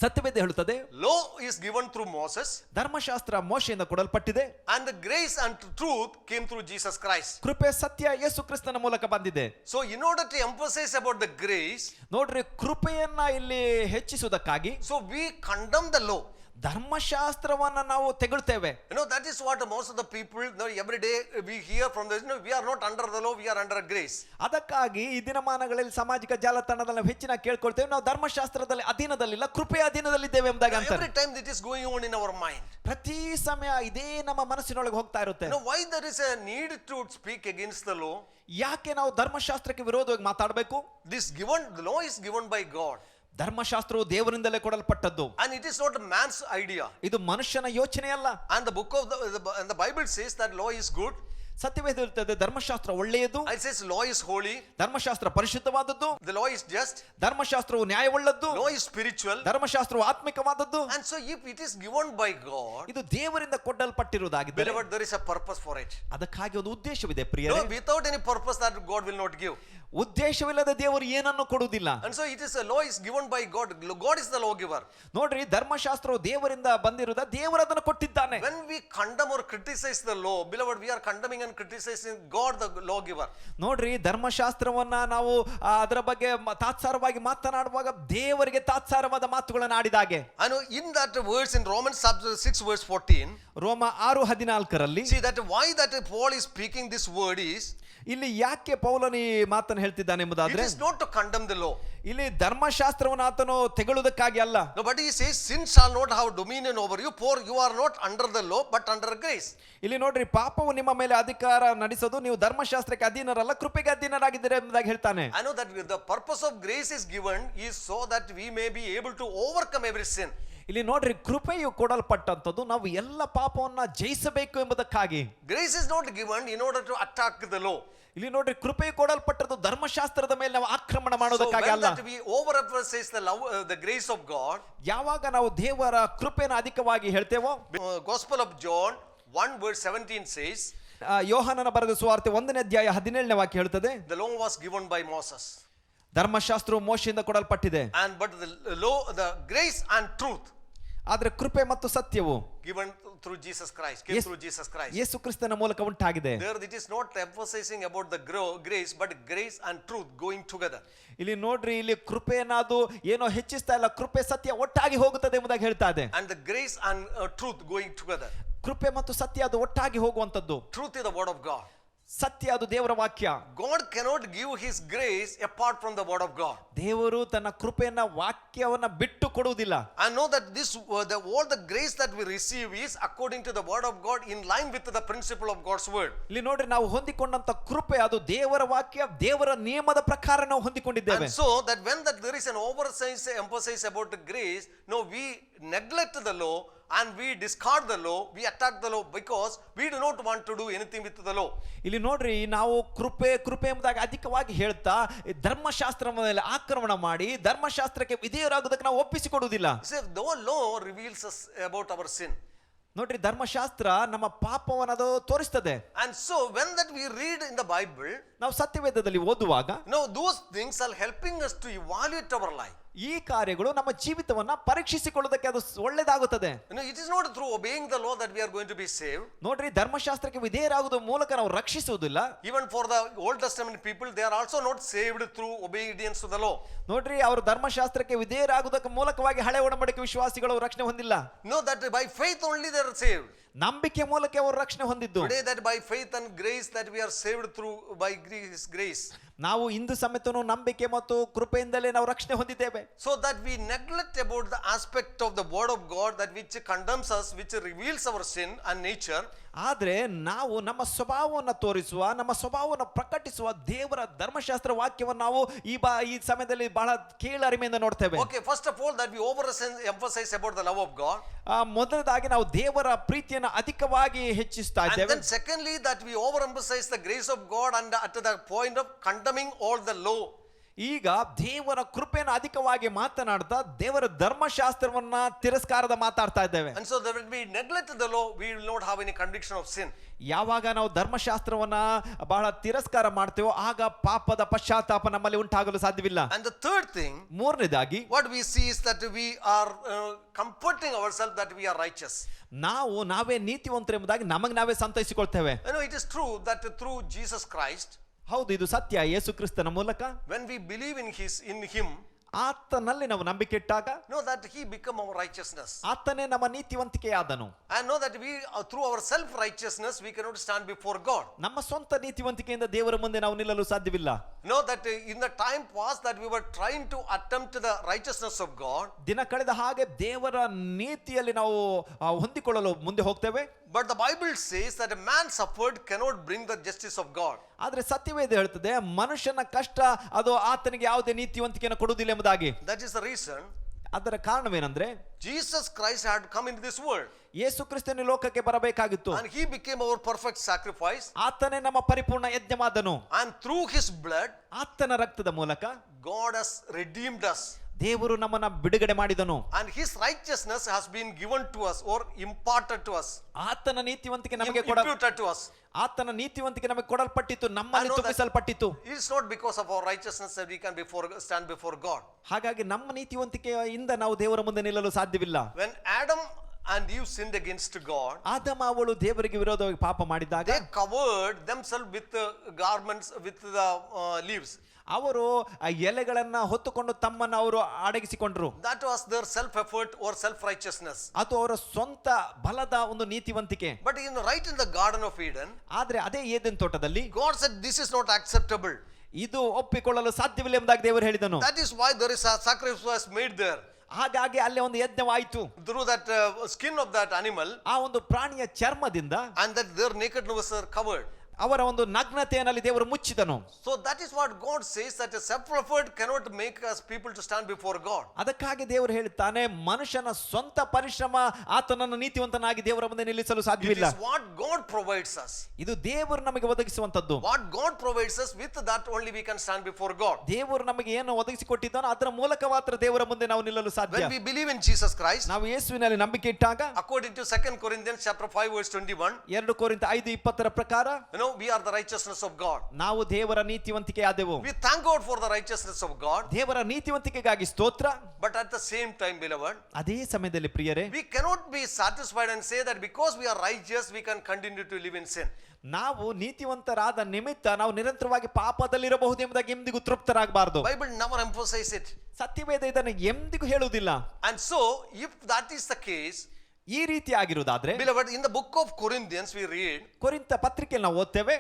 ಸತ್ಯವೇದ ಹೇಳುತ್ತದೆ, law is given through Moses, Dharmashastra ಮೋಶೆಯಿಂದ ಕೊಡಲ್ಪಟ್ಟಿದೆ, and the grace and truth came through Jesus Christ. ಕೃಪೆ ಸತ್ಯ ಯೇಸು ಕ್ರಿಸ್ತನ ಮೂಲಕ ಬಂದಿದೆ. So in order to emphasize about the grace, ನೋಡ್ರಿ, ಕೃಪೆಯನ್ನ ಇಲ್ಲಿ ಹೆಚ್ಚಿಸುವುದಕ್ಕಾಗಿ so we condemn the law. ಧರ್ಮಶಾಸ್ತ್ರವನ್ನ ನಾವು ತೆಗೊಳ್ತೇವೆ. You know, that is what most of the people, you know, every day we hear from this, you know, we are not under the law, we are under grace. ಅದಕ್ಕಾಗಿ ಈ ದಿನಮಾನಗಳಲ್ಲಿ ಸಾಮಾಜಿಕ ಜಾಲತಾಣದಲ್ಲಿ ನಾವು ಹೆಚ್ಚಿನ ಕೇಳ್ಕೊಳ್ತೇವೆ, ನಾವು ಧರ್ಮಶಾಸ್ತ್ರದಲ್ಲಿ ಅಧೀನದಲ್ಲಿಲ್ಲ, ಕೃಪೆಯ ಅಧೀನದಲ್ಲಿದ್ದೇವೆ ಎಂಬುದಾಗಿ ಅಂತಾರೆ. Every time it is going on in our mind. ಪ್ರತಿ ಸಮಯ ಇದೇ ನಮ್ಮ ಮನಸ್ಸಿನೊಳಗೆ ಹೋಗ್ತಾ ಇರುತ್ತೆ. You know, why there is a need to speak against the law? ಯಾಕೆ ನಾವು ಧರ್ಮಶಾಸ್ತ್ರಕ್ಕೆ ವಿರೋಧವಾಗಿ ಮಾತಾಡಬೇಕು? The law is given by God. ಧರ್ಮಶಾಸ್ತ್ರವು ದೇವರಿಂದಲೇ ಕೊಡಲ್ಪಟ್ಟದ್ದು, And it is not man's idea. ಇದು ಮನುಷ್ಯನ ಯೋಚನೆ ಅಲ್ಲ. And the book of the Bible says that law is good. ಸತ್ಯವೇದ ಹೇಳುತ್ತದೆ ಧರ್ಮಶಾಸ್ತ್ರ ಒಳ್ಳೆಯದು, It says law is holy. Dharmashastra ಪರಿಶುದ್ಧವಾದದ್ದು, The law is just. ಧರ್ಮಶಾಸ್ತ್ರವು ನ್ಯಾಯವುಳ್ಳದ್ದು, Law is spiritual. ಧರ್ಮಶಾಸ್ತ್ರವು ಆತ್ಮಿಕವಾದದ್ದು. And so if it is given by God, ಇದು ದೇವರಿಂದ ಕೊಡಲ್ಪಟ್ಟಿರುವುದಾಗಿದೆ. beloved, there is a purpose for it. ಅದಕ್ಕಾಗಿ ಒಂದು ಉದ್ದೇಶವಿದೆ No, ಪ್ರಿಯರೇ. without any purpose that God will not give. ಉದ್ದೇಶವಿಲ್ಲದ ದೇವರು ಏನನ್ನು ಕೊಡುವುದಿಲ್ಲ. And so it is a law is given by God. God is the lawgiver. ನೋಡ್ರಿ, ಧರ್ಮಶಾಸ್ತ್ರವು ದೇವರಿಂದ ಬಂದಿರುವುದ, ದೇವರು ಅದನ್ನು ಕೊಟ್ಟಿದ್ದಾನೆ. When we condemn or criticize the law, beloved, we are condemning and criticizing God, the lawgiver. ನೋಡ್ರಿ, ಧರ್ಮಶಾಸ್ತ್ರವನ್ನ ನಾವು ಅದರ ಬಗ್ಗೆ ತಾತ್ಸಾರವಾಗಿ ಮಾತನಾಡುವಾಗ ದೇವರಿಗೆ ತಾತ್ಸಾರವಾದ ಮಾತುಗಳನ್ನು ಆಡಿದಾಗೆ. And in that verse in Romans chapter 6 verse 14, ರೋಮ 6:14 see that why that Paul is speaking this word is, ಇಲ್ಲಿ ಯಾಕೆ ಪೌಲನು ಈ ಮಾತನ್ನು ಹೇಳ್ತಿದ್ದಾನೆ it ಎಂಬುದಾದ್ರೆ, is not to condemn the law. ಇಲ್ಲಿ ಧರ್ಮಶಾಸ್ತ್ರವನ್ನು ಆತನು ತೆಗೊಳ್ಳುವುದಕ್ಕಾಗಿ ಅಲ್ಲ. No, but he says sin shall not have dominion over you, for you are not under the law but under grace. ಇಲ್ಲಿ ನೋಡ್ರಿ, ಪಾಪವು ನಿಮ್ಮ ಮೇಲೆ ಅಧಿಕಾರ ನಡೆಸೋದು, ನೀವು ಧರ್ಮಶಾಸ್ತ್ರಕ್ಕೆ ಅಧೀನರಲ್ಲ, ಕೃಪೆಗೆ ಅಧೀನರಾಗಿದ್ದೀರಿ ಎಂಬುದಾಗಿ ಹೇಳ್ತಾನೆ. I know that the purpose of grace is given is so that we may be able to overcome every sin. ಇಲ್ಲಿ ನೋಡ್ರಿ, ಕೃಪೆಯು ಕೊಡಲ್ಪಟ್ಟಂತದ್ದು ನಾವು ಎಲ್ಲ ಪಾಪವನ್ನ ಜಯಿಸಬೇಕು ಎಂಬುದಕ್ಕಾಗಿ. Grace is not given in order to attack the law. ಇಲ್ಲಿ ನೋಡ್ರಿ, ಕೃಪೆಯು ಕೊಡಲ್ಪಟ್ಟದ್ದು ಧರ್ಮಶಾಸ್ತ್ರದ ಮೇಲೆ ನಾವು ಆಕ್ರಮಣ So ಮಾಡೋದಕ್ಕಾಗಿ when ಅಲ್ಲ. that we overemphasize the love, the grace of God, ಯಾವಾಗ ನಾವು ದೇವರ ಕೃಪೆಯನ್ನು ಅಧಿಕವಾಗಿ ಹೇಳ್ತೇವೋ, Gospel of John 1 verse 17 says, ಯೋಹಾನನ ಬರೆದ ಸುವಾರ್ತೆ 1ನೇ ಅಧ್ಯಾಯ 17ನೇ ವಾಕ್ಯ ಹೇಳ್ತದೆ, the law was given by Moses, ಧರ್ಮಶಾಸ್ತ್ರವು ಮೋಶೆಯಿಂದ ಕೊಡಲ್ಪಟ್ಟಿದೆ, and but the law, the grace and truth ಆದ್ರೆ ಕೃಪೆ ಮತ್ತು ಸತ್ಯವು given through Jesus Christ, came Yes. through Jesus Christ. ಯೇಸು ಕ್ರಿಸ್ತನ ಮೂಲಕ ಉಂಟಾಗಿದೆ. There it is not emphasizing about the grace, but grace and truth going together. ಇಲ್ಲಿ ನೋಡ್ರಿ, ಇಲ್ಲಿ ಕೃಪೆಯನ್ನಾದು ಏನೋ ಹೆಚ್ಚಿಸ್ತಾ ಇಲ್ಲ, ಕೃಪೆ ಸತ್ಯ ಒಟ್ಟಾಗಿ ಹೋಗುತ್ತದೆ ಎಂಬುದಾಗಿ ಹೇಳ್ತಾ ಇದೆ. And the grace and truth going together. ಕೃಪೆ ಮತ್ತು ಸತ್ಯ ಅದು ಒಟ್ಟಾಗಿ ಹೋಗುವಂತದ್ದು. Truth is the word of God. ಸತ್ಯ ಅದು ದೇವರ ವಾಕ್ಯ. God cannot give his grace apart from the word of God. ದೇವರು ತನ್ನ ಕೃಪೆಯನ್ನ, ವಾಕ್ಯವನ್ನ ಬಿಟ್ಟು ಕೊಡುವುದಿಲ್ಲ. I know that this all the grace that we receive is according to the word of God, in line with the principle of God's word. ಇಲ್ಲಿ ನೋಡ್ರಿ, ನಾವು ಹೊಂದಿಕೊಂಡಂತ ಕೃಪೆ ಅದು ದೇವರ ವಾಕ್ಯ, ದೇವರ ನಿಯಮದ ಪ್ರಕಾರ ನಾವು ಹೊಂದಿಕೊಂಡಿದ್ದೇವೆ. And so that when that there is an emphasis about the grace, no, we neglect the law and we discard the law, we attack the law because we do not want to do anything with the law. ಇಲ್ಲಿ ನೋಡ್ರಿ, ನಾವು ಕೃಪೆ ಎಂಬುದಾಗಿ ಅಧಿಕವಾಗಿ ಹೇಳ್ತಾ ಧರ್ಮಶಾಸ್ತ್ರ ಮೇಲೆ ಆಕ್ರಮಣ ಮಾಡಿ ಧರ್ಮಶಾಸ್ತ್ರಕ್ಕೆ ವಿಧೇಯರಾಗುವುದಕ್ಕೆ ನಾವು ಒಪ್ಪಿಸಿಕೊಡುವುದಿಲ್ಲ. See, the law reveals us about our sin. ನೋಡ್ರಿ, ಧರ್ಮಶಾಸ್ತ್ರ ನಮ್ಮ ಪಾಪವನ್ನು ಅದು ತೋರಿಸ್ತದೆ. And so when that we read in the Bible, ನಾವು ಸತ್ಯವೇದದಲ್ಲಿ ಓದುವಾಗ those things are helping us to evaluate our life. ಈ ಕಾರ್ಯಗಳು ನಮ್ಮ ಜೀವಿತವನ್ನ ಪರೀಕ್ಷಿಸಿಕೊಳ್ಳುವುದಕ್ಕೆ ಅದು ಒಳ್ಳೆಯದಾಗುತ್ತದೆ. It is not through obeying the law that we are going to be saved. ನೋಡ್ರಿ, ಧರ್ಮಶಾಸ್ತ್ರಕ್ಕೆ ವಿಧೇಯರಾಗುವುದರ ಮೂಲಕ ನಾವು ರಕ್ಷಿಸುವುದಿಲ್ಲ. Even for the Old Testament people, they are also not saved through obedience to the law. ನೋಡ್ರಿ, ಅವರು ಧರ್ಮಶಾಸ್ತ್ರಕ್ಕೆ ವಿಧೇಯರಾಗುವುದಕ್ಕೆ ಮೂಲಕವಾಗಿ ಹಳೆ ಒಡಂಬಡಿಕೆ ವಿಶ್ವಾಸಿಗಳು ರಕ್ಷಣೆ ಹೊಂದಿಲ್ಲ. No, that by faith only they are saved. ನಂಬಿಕೆ ಮೂಲಕ ಅವರು ರಕ್ಷಣೆ ಹೊಂದಿದ್ದು. Today that by faith and grace that we are saved through by grace. ನಾವು ಇಂದು ಸಮೇತನು ನಂಬಿಕೆ ಮತ್ತು ಕೃಪೆಯಿಂದಲೇ ನಾವು ರಕ್ಷಣೆ ಹೊಂದಿದ್ದೇವೆ. So that we neglect about the aspect of the word of God that which condemns us, which reveals our sin and nature. ಆದ್ರೆ ನಾವು ನಮ್ಮ ಸ್ವಭಾವವನ್ನು ತೋರಿಸುವ, ನಮ್ಮ ಸ್ವಭಾವವನ್ನು ಪ್ರಕಟಿಸುವ ದೇವರ ಧರ್ಮಶಾಸ್ತ್ರ ವಾಕ್ಯವನ್ನು ನಾವು ಈ ಸಮಯದಲ್ಲಿ ಬಹಳ ಕೀಳರಿಮೆಯಿಂದ ನೋಡ್ತೇವೆ. Okay, first of all that we overemphasize about the love of God. ಮೊದಲದಾಗಿ ನಾವು ದೇವರ ಪ್ರೀತಿಯನ್ನು ಅಧಿಕವಾಗಿ ಹೆಚ್ಚಿಸ್ತಾ And ಇದ್ದೇವೆ. then secondly that we overemphasize the grace of God and at the point of condemning all the law. ಈಗ ದೇವರ ಕೃಪೆಯನ್ನು ಅಧಿಕವಾಗಿ ಮಾತನಾಡ್ತಾ ದೇವರ ಧರ್ಮಶಾಸ್ತ್ರವನ್ನ ತಿರಸ್ಕಾರದ ಮಾತಾಡ್ತಾ ಇದ್ದೇವೆ. And so that when we neglect the law, we will not have any conviction of sin. ಯಾವಾಗ ನಾವು ಧರ್ಮಶಾಸ್ತ್ರವನ್ನ ಬಹಳ ತಿರಸ್ಕಾರ ಮಾಡ್ತೇವೋ ಆಗ ಪಾಪದ ಪಶ್ಚಾತ್ತಾಪ ನಮ್ಮಲ್ಲಿ ಉಂಟಾಗಲು ಸಾಧ್ಯವಿಲ್ಲ. And the third thing, ಮೂರನೇದಾಗಿ what we see is that we are comforting ourselves that we are righteous. ನಾವೇ ನೀತಿವಂತರು ಎಂಬುದಾಗಿ ನಮಗೆ ನಾವೇ ಸಂತೈಸಿಕೊಳ್ತೇವೆ. It is true that through Jesus Christ, ಹೌದು, ಇದು ಸತ್ಯ. ಯೇಸು ಕ್ರಿಸ್ತನ ಮೂಲಕ when we believe in him, ಆತನಲ್ಲಿ ನಾವು ನಂಬಿಕೆ ಇಟ್ಟಾಗ know that he become our righteousness. ಆತನೇ ನಮ್ಮ ನೀತಿವಂತಿಕೆಯಾದನು. And know that we through our self righteousness we cannot stand before God. ನಮ್ಮ ಸ್ವಂತ ನೀತಿವಂತಿಕೆಯಿಂದ ದೇವರ ಮುಂದೆ ನಾವು ನಿಲ್ಲಲು ಸಾಧ್ಯವಿಲ್ಲ. Know that in the time past that we were trying to attempt the righteousness of God. ದಿನ ಕಳೆದ ಹಾಗೆ ದೇವರ ನೀತಿಯಲ್ಲಿ ನಾವು ಹೊಂದಿಕೊಳ್ಳಲು ಮುಂದೆ ಹೋಗ್ತೇವೆ. But the Bible says that a man suffered cannot bring the justice of God. ಆದ್ರೆ ಸತ್ಯವೇದ ಹೇಳ್ತದೆ ಮನುಷ್ಯನ ಕಷ್ಟ ಅದು ಆತನಿಗೆ ಯಾವುದೇ ನೀತಿವಂತಿಕೆಯನ್ನು ಕೊಡುವುದಿಲ್ಲ ಎಂಬುದಾಗಿ. That is the reason ಅದರ ಕಾರಣವೇನೆಂದ್ರೆ Jesus Christ had come into this world. ಯೇಸು ಕ್ರಿಸ್ತನು ಲೋಕಕ್ಕೆ ಬರಬೇಕಾಗಿತ್ತು. And he became our perfect sacrifice. ಆತನೇ ನಮ್ಮ ಪರಿಪೂರ್ಣ ಯಜ್ಞವಾದನು. And through his blood ಆತನ ರಕ್ತದ ಮೂಲಕ God has redeemed us. ದೇವರು ನಮ್ಮನ್ನ ಬಿಡುಗಡೆ ಮಾಡಿದನು. And his righteousness has been given to us or imparted to us. ಆತನ ನೀತಿವಂತಿಕೆ ನಮಗೆ Imputed to us. ಆತನ ನೀತಿವಂತಿಕೆ ನಮಗೆ ಕೊಡಲ್ಪಟ್ಟಿತು, ನಮ್ಮಲ್ಲಿ ತುಂಬಿಸಲ್ಪಟ್ಟಿತು. It is not because of our righteousness that we can stand before God. ಹಾಗಾಗಿ ನಮ್ಮ ನೀತಿವಂತಿಕೆಯಿಂದ ನಾವು ದೇವರ ಮುಂದೆ ನಿಲ್ಲಲು ಸಾಧ್ಯವಿಲ್ಲ. When Adam and Eve sinned against God, ಆದಮ ಅವಳು ದೇವರಿಗೆ ವಿರೋಧವಾಗಿ ಪಾಪ ಮಾಡಿದಾಗ they covered themselves with garments with the leaves. ಅವರು ಆ ಎಲೆಗಳನ್ನ ಹೊತ್ತುಕೊಂಡು ತಮ್ಮನ್ನು ಅವರು ಅಡಗಿಸಿಕೊಂಡ್ರು. That was their self effort or self righteousness. ಅದು ಅವರ ಸ್ವಂತ ಬಲದ ಒಂದು ನೀತಿವಂತಿಕೆ. But right in the Garden of Eden, ಆದ್ರೆ ಅದೇ ಏದೆನ್ ತೋಟದಲ್ಲಿ God said this is not acceptable. ಇದು ಒಪ್ಪಿಕೊಳ್ಳಲು ಸಾಧ್ಯವಿಲ್ಲ ಎಂಬುದಾಗಿ ದೇವರು ಹೇಳಿದನು. That is why there is a sacrifice was made there. ಹಾಗಾಗಿ ಅಲ್ಲಿ ಒಂದು ಯಜ್ಞವಾಯಿತು. Through that skin of that animal, ಆ ಒಂದು ಪ್ರಾಣಿಯ ಚರ್ಮದಿಂದ, and that their nakedness were covered. ಅವರ ಒಂದು ನಗ್ನತೆಯಲ್ಲಿ ದೇವರು ಮುಚ್ಚಿದನು. So that is what God says, that a self effort cannot make us people to stand before God. ಅದಕ್ಕಾಗಿ ದೇವರು ಹೇಳುತ್ತಾನೆ, ಮನುಷ್ಯನ ಸ್ವಂತ ಪರಿಶ್ರಮ ಆತನನ್ನು ನೀತಿವಂತನಾಗಿ ದೇವರ ಮುಂದೆ ನಿಲ್ಲಿಸಲು ಸಾಧ್ಯವಿಲ್ಲ. It is what God provides us. ಇದು ದೇವರು ನಮಗೆ ಒದಗಿಸುವಂತದ್ದು. What God provides us, with that only we can stand before God. ದೇವರು ನಮಗೆ ಏನು ಒದಗಿಸಿಕೊಟ್ಟಿದ್ದಾನೋ ಅದರ ಮೂಲಕ ಮಾತ್ರ ದೇವರ ಮುಂದೆ ನಾವು ನಿಲ್ಲಲು ಸಾಧ್ಯ. When we believe in Jesus Christ, ನಾವು ಯೇಸುವಿನಲ್ಲಿ ನಂಬಿಕೆ ಇಟ್ಟಾಗ, according to 2 Corinthians chapter 5 verse 21, 2 ಕೊರಿಂಥ 5:20 ಪ್ರಕಾರ, we are the righteousness of God. ನಾವು ದೇವರ ನೀತಿವಂತಿಕೆ ಆದೆವು. We thank God for the righteousness of God. ದೇವರ ನೀತಿವಂತಿಕೆಗಾಗಿ ಸ್ತೋತ್ರ. But at the same time, beloved, ಅದೇ ಸಮಯದಲ್ಲಿ ಪ್ರಿಯರೇ, we cannot be satisfied and say that because we are righteous we can continue to live in sin. ನಾವು ನೀತಿವಂತರಾದ ನಿಮಿತ್ತ ನಾವು ನಿರಂತರವಾಗಿ ಪಾಪದಲ್ಲಿರಬಹುದು ಎಂಬುದಾಗಿ ಎಂದಿಗೂ ತೃಪ್ತರಾಗಬಾರದು. Bible never emphasizes it. ಸತ್ಯವೇದ ಇದನ್ನು ಎಂದಿಗೂ ಹೇಳುವುದಿಲ್ಲ. And so if that is the case, ಈ ರೀತಿ ಆಗಿರುವುದಾದ್ರೆ, beloved, in the book of Corinthians we read, ಕೊರಿಂಥ ಪತ್ರಿಕೆಯಲ್ಲಿ ನಾವು ಓದ್ತೇವೆ,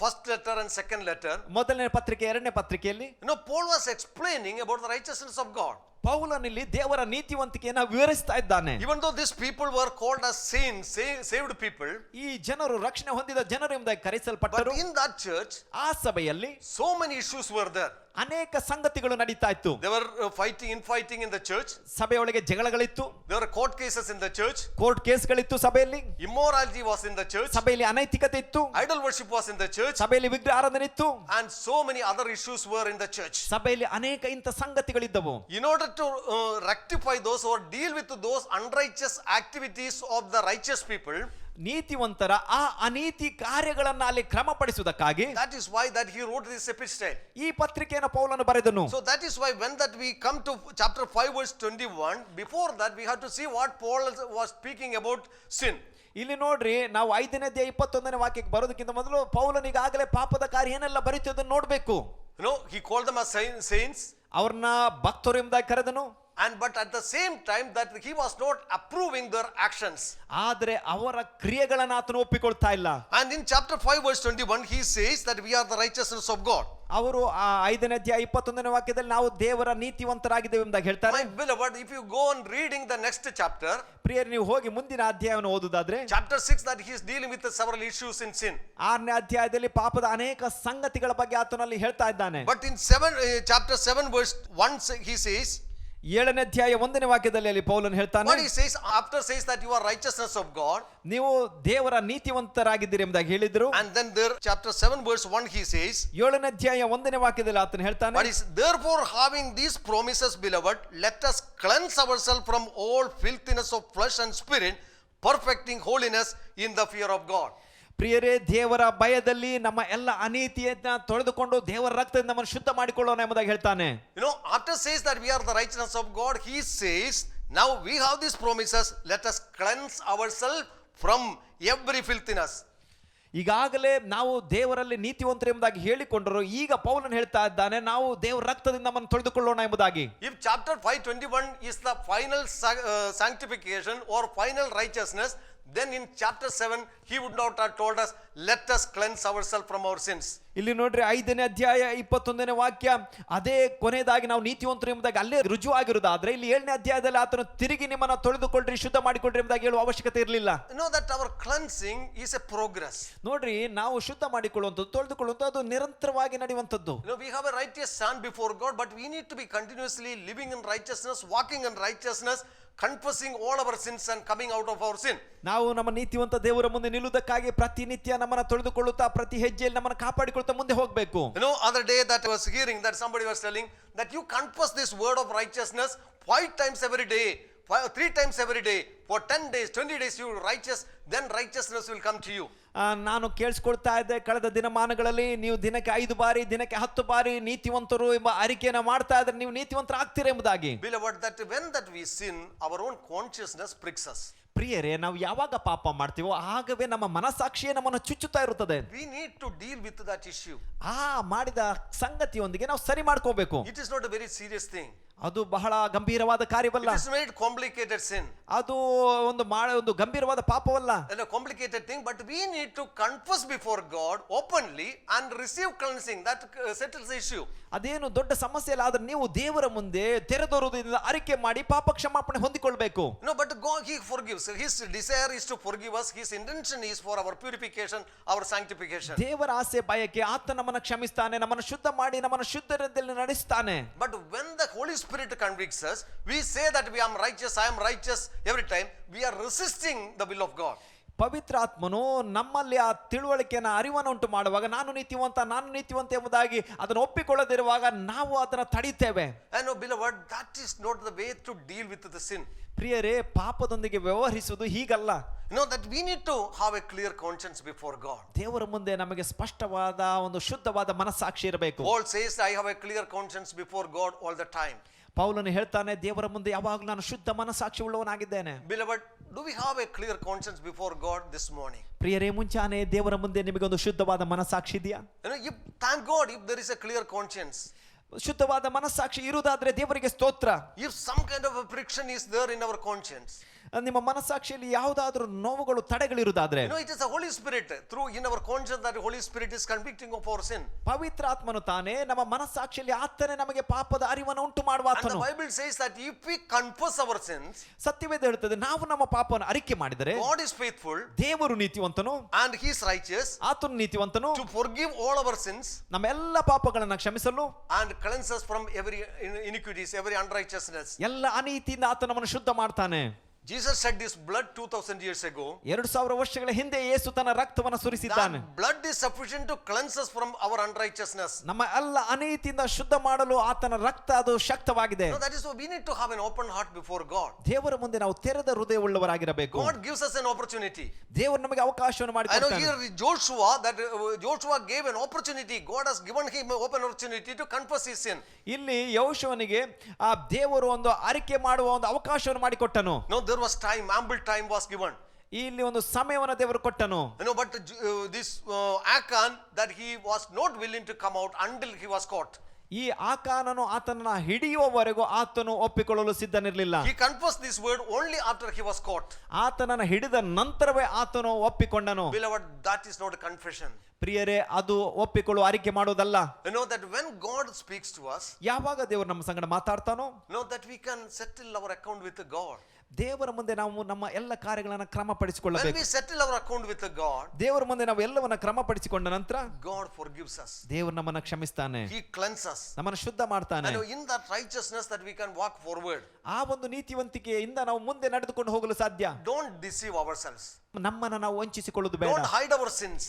first letter and second letter, ಮೊದಲನೇ ಪತ್ರಿಕೆ ಎರಡನೇ ಪತ್ರಿಕೆಯಲ್ಲಿ, Paul was explaining about the righteousness of God. ಪೌಲನಲ್ಲಿ ದೇವರ ನೀತಿವಂತಿಕೆಯನ್ನು ವಿವರಿಸ್ತಾ ಇದ್ದಾನೆ. Even though these people were called as saints, saved people, ಈ ಜನರು ರಕ್ಷಣೆ ಹೊಂದಿದ ಜನರು ಎಂಬುದಾಗಿ ಕರೆಸಲ್ಪಟ್ಟರು. but in that church ಆ ಸಭೆಯಲ್ಲಿ so many issues were there. ಅನೇಕ ಸಂಗತಿಗಳು ನಡೀತಾ ಇತ್ತು. They were fighting in the church. ಸಭೆಯೊಳಗೆ ಜಗಳಗಳಿತ್ತು. There were court cases in the church. Court ಕೇಸ್ಗಳಿತ್ತು ಸಭೆಯಲ್ಲಿ. Immorality was in the church. ಸಭೆಯಲ್ಲಿ ಅನೈತಿಕತೆ ಇತ್ತು. Idol worship was in the church. ಸಭೆಯಲ್ಲಿ ವಿಗ್ರಹ ಆರಾಧನೆ ಇತ್ತು. And so many other issues were in the church. ಸಭೆಯಲ್ಲಿ ಅನೇಕ ಇಂಥ ಸಂಗತಿಗಳಿದ್ದವು. In order to rectify those or deal with those unrighteous activities of the righteous people, ನೀತಿವಂತರ ಆ ಅನೀತಿ ಕಾರ್ಯಗಳನ್ನ ಅಲ್ಲಿ ಕ್ರಮಪಡಿಸುವುದಕ್ಕಾಗಿ, that is why that he wrote this epistle. ಈ ಪತ್ರಿಕೆಯನ್ನು ಪೌಲನು ಬರೆದನು. So that is why when that we come to chapter 5 verse 21, before that we have to see what Paul was speaking about sin. ಇಲ್ಲಿ ನೋಡ್ರಿ, ನಾವು 5ನೇ ಅಧ್ಯಾಯ 21ನೇ ವಾಕ್ಯಕ್ಕೆ ಬರೋದಕ್ಕಿಂತ ಮೊದಲು ಪೌಲನಿಗಾಗಲೇ ಪಾಪದ ಕಾರ್ಯ ಏನೆಲ್ಲ ಬರೀತದನ್ನು ನೋಡ್ಬೇಕು. He called them as saints. ಅವ್ರನ್ನ ಭಕ್ತರು ಎಂಬುದಾಗಿ ಕರೆದನು. And but at the same time that he was not approving their actions. ಆದರೆ ಅವರ ಕ್ರಿಯೆಗಳನ್ನು ಆತನು ಒಪ್ಪಿಕೊಳ್ತಾ ಇಲ್ಲ. And in chapter 5 verse 21 he says that we are the righteousness of God. ಅವರು ಆ 5ನೇ ಅಧ್ಯಾಯ 21ನೇ ವಾಕ್ಯದಲ್ಲಿ ನಾವು ದೇವರ ನೀತಿವಂತರಾಗಿದ್ದೇವೆ ಎಂಬುದಾಗಿ ಹೇಳ್ತಾರೆ. My beloved, if you go on reading the next chapter, ಪ್ರಿಯರೇ, ನೀವು ಹೋಗಿ ಮುಂದಿನ ಅಧ್ಯಾಯವನ್ನು ಓದುವುದಾದ್ರೆ, chapter 6, that he is dealing with several issues in sin. 6ನೇ ಅಧ್ಯಾಯದಲ್ಲಿ ಪಾಪದ ಅನೇಕ ಸಂಗತಿಗಳ ಬಗ್ಗೆ ಆತನಲ್ಲಿ ಹೇಳ್ತಾ ಇದ್ದಾನೆ. But in chapter 7 verse 1 he says, 7ನೇ ಅಧ್ಯಾಯ 1ನೇ ವಾಕ್ಯದಲ್ಲಿ ಅಲ್ಲಿ ಪೌಲನು ಹೇಳ್ತಾನೆ, what he says after says that you are righteousness of God, ನೀವು ದೇವರ ನೀತಿವಂತರಾಗಿದ್ದೀರಿ ಎಂಬುದಾಗಿ ಹೇಳಿದ್ರು. and then there chapter 7 verse 1 he says, 7ನೇ ಅಧ್ಯಾಯ 1ನೇ ವಾಕ್ಯದಲ್ಲಿ ಆತನು ಹೇಳ್ತಾನೆ, but is therefore having these promises, beloved, let us cleanse ourselves from all filthiness of flesh and spirit, perfecting holiness in the fear of God. ಪ್ರಿಯರೇ, ದೇವರ ಭಯದಲ್ಲಿ ನಮ್ಮ ಎಲ್ಲ ಅನೀತಿಯನ್ನ ತೊಳೆದುಕೊಂಡು ದೇವರ ರಕ್ತದಿಂದ ನಮ್ಮನ್ನು ಶುದ್ಧ ಮಾಡಿಕೊಳ್ಳೋಣ ಎಂಬುದಾಗಿ ಹೇಳ್ತಾನೆ. After says that we are the righteousness of God, he says now we have these promises, let us cleanse ourselves from every filthiness. ಈಗಾಗಲೇ ನಾವು ದೇವರಲ್ಲಿ ನೀತಿವಂತರು ಎಂಬುದಾಗಿ ಹೇಳಿಕೊಂಡರು. ಈಗ ಪೌಲನು ಹೇಳ್ತಾ ಇದ್ದಾನೆ, ನಾವು ದೇವರ ರಕ್ತದಿಂದ ನಮ್ಮನ್ನು ತೊಳೆದುಕೊಳ್ಳೋಣ ಎಂಬುದಾಗಿ. If chapter 5:21 is the final sanctification or final righteousness, then in chapter 7 he would not have told us, let us cleanse ourselves from our sins. ಇಲ್ಲಿ ನೋಡ್ರಿ, 5ನೇ ಅಧ್ಯಾಯ 21ನೇ ವಾಕ್ಯ ಅದೇ ಕೊನೆಯದಾಗಿ ನಾವು ನೀತಿವಂತರು ಎಂಬುದಾಗಿ ಅಲ್ಲೇ ರುಜುವಾಗಿರುವುದಾದ್ರೆ, ಇಲ್ಲಿ 7ನೇ ಅಧ್ಯಾಯದಲ್ಲಿ ಆತನು ತಿರುಗಿ ನಿಮ್ಮನ್ನ ತೊಳೆದುಕೊಳ್ಳ್ರಿ, ಶುದ್ಧ ಮಾಡಿಕೊಳ್ಳ್ರಿ ಎಂಬುದಾಗಿ ಹೇಳುವ ಅವಶ್ಯಕತೆ ಇರಲಿಲ್ಲ. That our cleansing is a progress. ನೋಡ್ರಿ, ನಾವು ಶುದ್ಧ ಮಾಡಿಕೊಳ್ಳುವಂಥದ್ದು, ತೊಳೆದುಕೊಳ್ಳುವಂಥದ್ದು ಅದು ನಿರಂತರವಾಗಿ ನಡೆಯುವಂಥದ್ದು. We have a righteous stand before God, but we need to be continuously living in righteousness, walking in righteousness, confessing all our sins and coming out of our sin. ನಾವು ನಮ್ಮ ನೀತಿವಂತ ದೇವರ ಮುಂದೆ ನಿಲ್ಲುವುದಕ್ಕಾಗಿ ಪ್ರತಿನಿತ್ಯ ನಮ್ಮನ್ನ ತೊಳೆದುಕೊಳ್ಳುತ್ತಾ ಪ್ರತಿ ಹೆಜ್ಜೆಯಲ್ಲಿ ನಮ್ಮನ್ನ ಕಾಪಾಡಿಕೊಳ್ತಾ ಮುಂದೆ ಹೋಗಬೇಕು. Other day that I was hearing that somebody was telling that you confess this word of righteousness 5 times every day, 3 times every day, for 10 days, 20 days you are righteous, then righteousness will come to you. ನಾನು ಕೇಳಿಸ್ಕೊಳ್ತಾ ಇದ್ದೆ, ಕಳೆದ ದಿನಮಾನಗಳಲ್ಲಿ ನೀವು ದಿನಕ್ಕೆ 5 ಬಾರಿ, ದಿನಕ್ಕೆ 10 ಬಾರಿ ನೀತಿವಂತರು ಎಂಬ ಅರಿಕೆಯನ್ನು ಮಾಡ್ತಾ ಇದ್ರೆ ನೀವು ನೀತಿವಂತರ ಆಗ್ತೀರಾ ಎಂಬುದಾಗಿ. Beloved, that when that we sin, our own consciousness pricks us. ಪ್ರಿಯರೇ, ನಾವು ಯಾವಾಗ ಪಾಪ ಮಾಡ್ತೀವೋ ಆಗವೇ ನಮ್ಮ ಮನಸ್ಸಾಕ್ಷಿಯೇ ನಮ್ಮನ್ನು ಚುಚ್ಚುತ್ತಾ ಇರುತ್ತದೆ. We need to deal with that issue. ಮಾಡಿದ ಸಂಗತಿಯೊಂದಿಗೆ ನಾವು ಸರಿ ಮಾಡ್ಕೋಬೇಕು. It is not a very serious thing. ಅದು ಬಹಳ ಗಂಭೀರವಾದ ಕಾರ್ಯವಲ್ಲ. It is not complicated sin. ಅದು ಒಂದು ಗಂಭೀರವಾದ ಪಾಪವಲ್ಲ. And a complicated thing, but we need to confess before God openly and receive cleansing. That settles the issue. ಅದೇನು ದೊಡ್ಡ ಸಮಸ್ಯೆ ಇಲ್ಲ, ಆದ್ರೆ ನೀವು ದೇವರ ಮುಂದೆ ತೆರೆದೋರುವುದರಿಂದ ಅರಿಕೆ ಮಾಡಿ ಪಾಪ ಕ್ಷಮಾಪಣೆ ಹೊಂದಿಕೊಳ್ಳಬೇಕು. No, but God, he forgives. His desire is to forgive us. His intention is for our purification, our sanctification. ದೇವರ ಆಸೆ ಬಯಕೆ, ಆತ ನಮ್ಮನ್ನು ಕ್ಷಮಿಸ್ತಾನೆ, ನಮ್ಮನ್ನು ಶುದ್ಧ ಮಾಡಿ ನಮ್ಮನ್ನು ಶುದ್ಧರಲ್ಲಿ ನಡೆಸ್ತಾನೆ. But when the Holy Spirit convicts us, we say that I am righteous every time. We are resisting the will of God. ಪವಿತ್ರಾತ್ಮನು ನಮ್ಮಲ್ಲಿ ಆ ತಿಳುವಳಿಕೆಯನ್ನು ಅರಿವನ್ನು ಉಂಟು ಮಾಡುವಾಗ ನಾನು ನೀತಿವಂತ ಎಂಬುದಾಗಿ ಅದನ್ನು ಒಪ್ಪಿಕೊಳ್ಳದಿರುವಾಗ ನಾವು ಅದನ್ನು ತಡೀತೇವೆ. And no, beloved, that is not the way to deal with the sin. ಪ್ರಿಯರೇ, ಪಾಪದೊಂದಿಗೆ ವ್ಯವಹರಿಸುವುದು ಹೀಗಲ್ಲ. That we need to have a clear conscience before God. ದೇವರ ಮುಂದೆ ನಮಗೆ ಸ್ಪಷ್ಟವಾದ ಒಂದು ಶುದ್ಧವಾದ ಮನಸ್ಸಾಕ್ಷಿ ಇರಬೇಕು. Paul says, I have a clear conscience before God all the time. ಪೌಲನು ಹೇಳ್ತಾನೆ, ದೇವರ ಮುಂದೆ ಯಾವಾಗಲೂ ನಾನು ಶುದ್ಧ ಮನಸ್ಸಾಕ್ಷಿ ಉಳ್ಳವನಾಗಿದ್ದೇನೆ. Beloved, do we have a clear conscience before God this morning? ಪ್ರಿಯರೇ, ಮುಂಚಾನೆ ದೇವರ ಮುಂದೆ ನಿಮಗೆ ಒಂದು ಶುದ್ಧವಾದ ಮನಸ್ಸಾಕ್ಷಿ ಇದೆಯಾ? Thank God if there is a clear conscience. ಶುದ್ಧವಾದ ಮನಸ್ಸಾಕ್ಷಿ ಇರುವುದಾದ್ರೆ ದೇವರಿಗೆ ಸ್ತೋತ್ರ. If some kind of a friction is there in our conscience, ನಿಮ್ಮ ಮನಸ್ಸಾಕ್ಷಿಯಲ್ಲಿ ಯಾವುದಾದ್ರೂ ನೋವುಗಳು ತಡೆಗಳಿರುವುದಾದ್ರೆ, it is the Holy Spirit through in our conscience that the Holy Spirit is convicting of our sin. ಪವಿತ್ರಾತ್ಮನು ತಾನೇ ನಮ್ಮ ಮನಸ್ಸಾಕ್ಷಿಯಲ್ಲಿ ಆತನೇ ನಮಗೆ ಪಾಪದ ಅರಿವನ್ನು ಉಂಟು ಮಾಡುವ And the ಆತನು. Bible says that if we confess our sins, ಸತ್ಯವೇದ ಹೇಳುತ್ತದೆ, ನಾವು ನಮ್ಮ ಪಾಪವನ್ನು ಅರಿಕೆ ಮಾಡಿದರೆ God is faithful ದೇವರು ನೀತಿವಂತನು, and he is righteous ಆತನು ನೀತಿವಂತನು, to forgive all our sins ನಮ್ಮ ಎಲ್ಲ ಪಾಪಗಳನ್ನು ಕ್ಷಮಿಸಲು and cleanse us from every iniquities, every unrighteousness. ಎಲ್ಲ ಅನೀತಿಯಿಂದ ಆತ ನಮ್ಮನ್ನು ಶುದ್ಧ ಮಾಡ್ತಾನೆ. Jesus shed his blood 2000 years ago. 2000 ವರ್ಷಗಳ ಹಿಂದೆ ಯೇಸು ತನ್ನ ರಕ್ತವನ್ನು ಸುರಿಸಿದ್ದಾನೆ. That blood is sufficient to cleanse us from our unrighteousness. ನಮ್ಮ ಎಲ್ಲ ಅನೀತಿಯಿಂದ ಶುದ್ಧ ಮಾಡಲು ಆತನ ರಕ್ತ ಅದು ಶಕ್ತವಾಗಿದೆ. That is why we need to have an open heart before God. ದೇವರ ಮುಂದೆ ನಾವು ತೆರೆದ ಹೃದಯವುಳ್ಳವರಾಗಿರಬೇಕು. God gives us an opportunity. ದೇವರು ನಮಗೆ ಅವಕಾಶವನ್ನು I know ಮಾಡಿಕೊಡ್ತಾನೆ. here Joshua gave an opportunity. God has given him an open opportunity to confess his sin. ಇಲ್ಲಿ ಯೆಹೋಶುವನಿಗೆ ಆ ದೇವರು ಒಂದು ಅರಿಕೆ ಮಾಡುವ ಒಂದು ಅವಕಾಶವನ್ನು ಮಾಡಿಕೊಟ್ಟನು. No, there was time, ample time was given. ಇಲ್ಲಿ ಒಂದು ಸಮಯವನ್ನು ದೇವರು ಕೊಟ್ಟನು. But this Achan, that he was not willing to come out until he was caught. ಈ ಆಕಾನನು ಆತನನ್ನ ಹಿಡಿಯುವವರೆಗೂ ಆತನು ಒಪ್ಪಿಕೊಳ್ಳಲು ಸಿದ್ಧನಿರಲಿಲ್ಲ. He confessed this word only after he was caught. ಆತನನ್ನ ಹಿಡಿದ ನಂತರವೇ ಆತನು ಒಪ್ಪಿಕೊಂಡನು. Beloved, that is not a confession. ಪ್ರಿಯರೇ, ಅದು ಒಪ್ಪಿಕೊಳ್ಳುವ ಅರಿಕೆ ಮಾಡೋದಲ್ಲ. That when God speaks to us, ಯಾವಾಗ ದೇವರು ನಮ್ಮ ಸಂಗಡ ಮಾತಾಡ್ತಾನೋ, that we can settle our account with God. ದೇವರ ಮುಂದೆ ನಾವು ನಮ್ಮ ಎಲ್ಲ ಕಾರ್ಯಗಳನ್ನು When ಕ್ರಮಪಡಿಸಿಕೊಳ್ಳಬೇಕು. we settle our account with God, ದೇವರ ಮುಂದೆ ನಾವು ಎಲ್ಲವನ್ನ ಕ್ರಮಪಡಿಸಿಕೊಂಡ ನಂತರ God forgives us. ದೇವರು ನಮ್ಮನ್ನ ಕ್ಷಮಿಸ್ತಾನೆ, He cleanses us. ನಮ್ಮನ್ನ ಶುದ್ಧ ಮಾಡ್ತಾನೆ. And in that righteousness that we can walk forward. ಆ ಒಂದು ನೀತಿವಂತಿಕೆಯಿಂದ ನಾವು ಮುಂದೆ ನಡೆದುಕೊಂಡು ಹೋಗಲು ಸಾಧ್ಯ. Don't deceive ourselves. ನಮ್ಮನ್ನ ನಾವು ವಂಚಿಸಿಕೊಳ್ಳುವುದು ಬೇಡ. Don't hide our sins.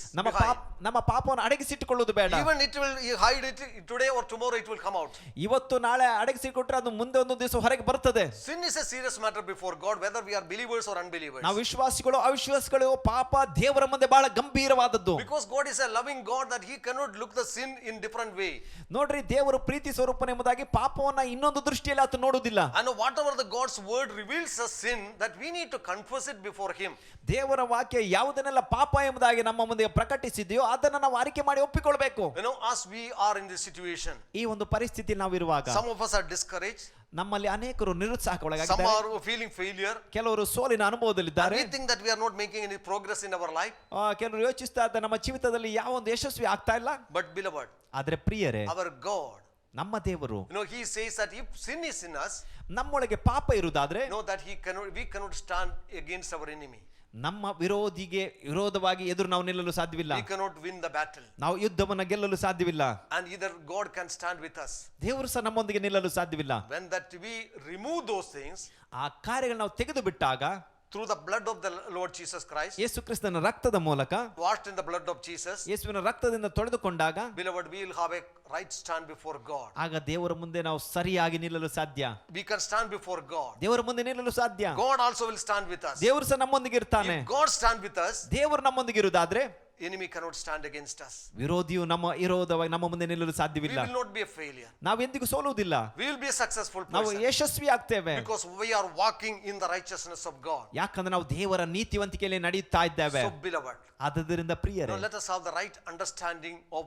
ನಮ್ಮ ಪಾಪವನ್ನು ಅಡಗಿಸಿಟ್ಟುಕೊಳ್ಳುವುದು ಬೇಡ. Even you hide it today or tomorrow, it will come out. ಇವತ್ತು ನಾಳೆ ಅಡಗಿಸಿಕೊಟ್ರೆ ಅದು ಮುಂದೆ ಒಂದು ದಿವಸ ಹೊರಗೆ ಬರುತ್ತದೆ. Sin is a serious matter before God, whether we are believers or unbelievers. ನಾವು ವಿಶ್ವಾಸಿಗಳು ಅವಿಶ್ವಾಸಿಗಳು, ಪಾಪ ದೇವರ ಮುಂದೆ ಬಹಳ ಗಂಭೀರವಾದದ್ದು. Because God is a loving God that he cannot look the sin in different way. ನೋಡ್ರಿ, ದೇವರು ಪ್ರೀತಿ ಸ್ವರೂಪನೆಂಬುದಾಗಿ ಪಾಪವನ್ನ ಇನ್ನೊಂದು ದೃಷ್ಟಿಯಲ್ಲಿ ಆತ ನೋಡುವುದಿಲ್ಲ. And whatever the God's word reveals as sin, that we need to confess it before him. ದೇವರ ವಾಕ್ಯ ಯಾವುದನ್ನೆಲ್ಲ ಪಾಪ ಎಂಬುದಾಗಿ ನಮ್ಮ ಮುಂದೆ ಪ್ರಕಟಿಸಿದೆಯೋ ಅದನ್ನ ನಾವು ಅರಿಕೆ ಮಾಡಿ ಒಪ್ಪಿಕೊಳ್ಬೇಕು. As we are in this situation, ಈ ಒಂದು ಪರಿಸ್ಥಿತಿ ನಾವು ಇರುವಾಗ some of us are discouraged, ನಮ್ಮಲ್ಲಿ ಅನೇಕರು some ನಿರುತ್ಸಾಹಕ್ಕೊಳಗಾಗಿದ್ದಾರೆ, are feeling failure, ಕೆಲವರು ಸೋಲಿನ ಅನುಭವದಲ್ಲಿದ್ದಾರೆ, we think that we are not making any progress in our life. ಕೆಲವರು ಯೋಚಿಸ್ತಾ ಇದ್ದಾರೆ ನಮ್ಮ ಜೀವಿತದಲ್ಲಿ ಯಾವ ಒಂದು ಯಶಸ್ವಿ ಆಗ್ತಾ ಇಲ್ಲ. But beloved, ಆದ್ರೆ ಪ್ರಿಯರೇ, our God, ನಮ್ಮ ದೇವರು he says that if sin is in us, ನಮ್ಮೊಳಗೆ ಪಾಪ ಇರುವುದಾದ್ರೆ that we cannot stand against our enemy. ನಮ್ಮ ವಿರೋಧಿಗೆ ವಿರೋಧವಾಗಿ ಎದುರು ನಾವು ನಿಲ್ಲಲು ಸಾಧ್ಯವಿಲ್ಲ. We cannot win the battle. ನಾವು ಯುದ್ಧವನ್ನು ಗೆಲ್ಲಲು ಸಾಧ್ಯವಿಲ್ಲ. And either God can stand with us. ದೇವರು ಸಹ ನಮ್ಮೊಂದಿಗೆ ನಿಲ್ಲಲು ಸಾಧ್ಯವಿಲ್ಲ. When that we remove those things ಆ ಕಾರ್ಯಗಳು ನಾವು ತೆಗೆದು ಬಿಟ್ಟಾಗ, through the blood of the Lord Jesus Christ, ಯೇಸು ಕ್ರಿಸ್ತನ ರಕ್ತದ ಮೂಲಕ, washed in the blood of Jesus, ಯೇಸುವಿನ ರಕ್ತದಿಂದ ತೊಳೆದುಕೊಂಡಾಗ, beloved, we will have a right stand before God. ಆಗ ದೇವರ ಮುಂದೆ ನಾವು ಸರಿಯಾಗಿ ನಿಲ್ಲಲು ಸಾಧ್ಯ. We can stand before God. ದೇವರ ಮುಂದೆ ನಿಲ್ಲಲು ಸಾಧ್ಯ. God also will stand with us. ದೇವರು ಸಹ ನಮ್ಮೊಂದಿಗೆ ಇರ್ತಾನೆ. If God stand with us, ದೇವರು ನಮ್ಮೊಂದಿಗೆ ಇರುವುದಾದ್ರೆ enemy cannot stand against us. ವಿರೋಧಿಯು ನಮ್ಮ ವಿರೋಧವಾಗಿ ನಮ್ಮ ಮುಂದೆ ನಿಲ್ಲಲು We ಸಾಧ್ಯವಿಲ್ಲ. will not be a failure. ನಾವೆಂದಿಗೂ ಸೋಲುವುದಿಲ್ಲ. We will be a successful ನಾವು person Yashasvi ಆಗ್ತೇವೆ. because we are walking in the righteousness of God. ಯಾಕಂದ್ರೆ ನಾವು ದೇವರ ನೀತಿವಂತಿಕೆಯಲ್ಲಿ ನಡೆಯುತ್ತಾ ಇದ್ದೇವೆ. So beloved, ಆದ್ದರಿಂದ ಪ್ರಿಯರೇ, now let us have the right understanding of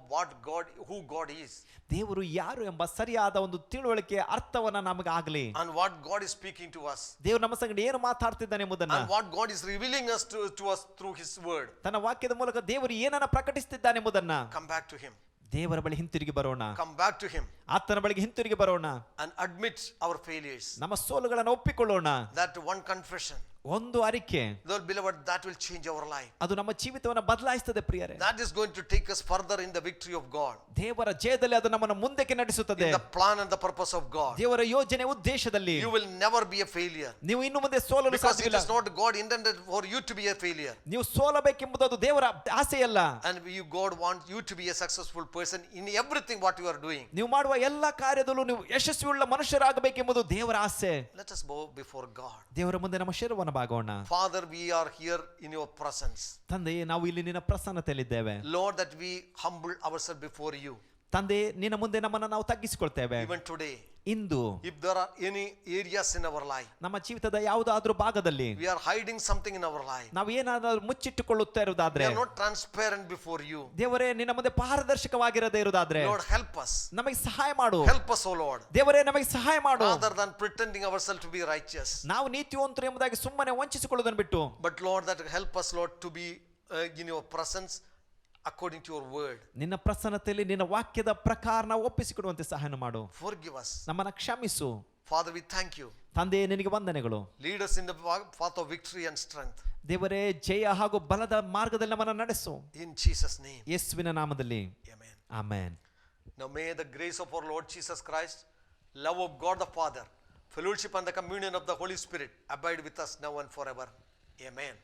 who God is, ದೇವರು ಯಾರು ಎಂಬ ಸರಿಯಾದ ಒಂದು ತಿಳುವಳಿಕೆ ಅರ್ಥವನ್ನ ನಮಗೆ ಆಗಲಿ. and what God is speaking to us, ದೇವರು ನಮ್ಮ ಸಂಗಡ ಏನು ಮಾತಾಡ್ತಿದ್ದಾನೆ ಎಂಬುದನ್ನ, and what God is revealing us to us through His word. ತನ್ನ ವಾಕ್ಯದ ಮೂಲಕ ದೇವರು ಏನನ್ನ ಪ್ರಕಟಿಸುತ್ತಿದ್ದಾನೆ ಎಂಬುದನ್ನ. Come back to Him. ದೇವರ ಬಳಿ ಹಿಂತಿರುಗಿ ಬರೋಣ. Come back to Him ಆತನ ಬಳಿಗೆ ಹಿಂತಿರುಗಿ ಬರೋಣ. and admit our failures. ನಮ್ಮ ಸೋಲುಗಳನ್ನು ಒಪ್ಪಿಕೊಳ್ಳೋಣ. That one confession, ಒಂದು ಅರಿಕೆ, though beloved, that will change our life. ಅದು ನಮ್ಮ ಜೀವಿತವನ್ನು ಬದಲಾಯಿಸುತ್ತದೆ ಪ್ರಿಯರೇ. That is going to take us further in the victory of God, ದೇವರ ಜಯದಲ್ಲಿ ಅದು ನಮ್ಮನ್ನು ಮುಂದಕ್ಕೆ ನಡೆಸುತ್ತದೆ. in the plan and the purpose of God. ದೇವರ ಯೋಜನೆ ಉದ್ದೇಶದಲ್ಲಿ You will never be a failure, ನೀವು ಇನ್ನು ಮುಂದೆ ಸೋಲಲು because it ಸಾಧ್ಯವಿಲ್ಲ. is not God intended for you to be a failure, ನೀವು ಸೋಲಬೇಕೆಂಬುದು ಅದು ದೇವರ ಆಸೆಯಲ್ಲ. and God wants you to be a successful person in everything what you are doing. ನೀವು ಮಾಡುವ ಎಲ್ಲ ಕಾರ್ಯದಲ್ಲೂ ನೀವು ಯಶಸ್ವಿಯುಳ್ಳ ಮನುಷ್ಯರಾಗಬೇಕೆಂಬುದು ದೇವರ ಆಸೆ. Let us bow before God. ದೇವರ ಮುಂದೆ ನಮ್ಮ ಶಿರವನ್ನು ಬಾಗೋಣ. Father, we are here in your presence. ತಂದೆಯೇ, ನಾವು ಇಲ್ಲಿ ನಿನ್ನ ಪ್ರಸನ್ನತೆಯಲ್ಲಿದ್ದೇವೆ. Lord, that we humble ourselves before you. ತಂದೆ, ನಿನ್ನ ಮುಂದೆ ನಮ್ಮನ್ನು ನಾವು ತಗ್ಗಿಸಿಕೊಳ್ತೇವೆ. Even today, into if there are any areas in our life, ನಮ್ಮ ಜೀವಿತದ ಯಾವುದಾದ್ರೂ ಭಾಗದಲ್ಲಿ we are hiding something in our life, ನಾವು ಏನಾದರೂ ಮುಚ್ಚಿಟ್ಟುಕೊಳ್ಳುತ್ತಾ we ಇರುವುದಾದ್ರೆ, are not transparent before you, ದೇವರೇ ನಿನ್ನ ಮುಂದೆ ಪಾರದರ್ಶಕವಾಗಿರದೇ ಇರುವುದಾದ್ರೆ, Lord, help us. ನಮಗೆ ಸಹಾಯ ಮಾಡು. Help us, O Lord. ದೇವರೇ, ನಮಗೆ ಸಹಾಯ ಮಾಡು. Rather than pretending ourselves to be righteous, ನಾವು ನೀತಿವಂತರು ಎಂಬುದಾಗಿ ಸುಮ್ಮನೆ ವಂಚಿಸಿಕೊಳ್ಳುವುದನ್ನು ಬಿಟ್ಟು, but Lord, that help us, Lord, to be in your presence according to your word. ನಿನ್ನ ಪ್ರಸನ್ನತೆಯಲ್ಲಿ ನಿನ್ನ ವಾಕ್ಯದ ಪ್ರಕಾರ ನಾವು ಒಪ್ಪಿಸಿಕೊಡುವಂತೆ ಸಹಾಯ ಮಾಡು. Forgive us. ನಮ್ಮನ್ನ ಕ್ಷಮಿಸು. Father, we thank you. ತಂದೆ, ನಿನಗೆ ವಂದನೆಗಳು. Lead us in the path of victory and strength. ದೇವರೇ, ಜಯ ಹಾಗೂ ಬಲದ ಮಾರ್ಗದಲ್ಲಿ ನಮ್ಮನ್ನು ನಡೆಸು. In Jesus' name. ಯೇಸುವಿನ ನಾಮದಲ್ಲಿ Amen. Amen. Now may the grace of our Lord Jesus Christ, love of God the Father, fellowship and the communion of the Holy Spirit abide with us now and forever. Amen.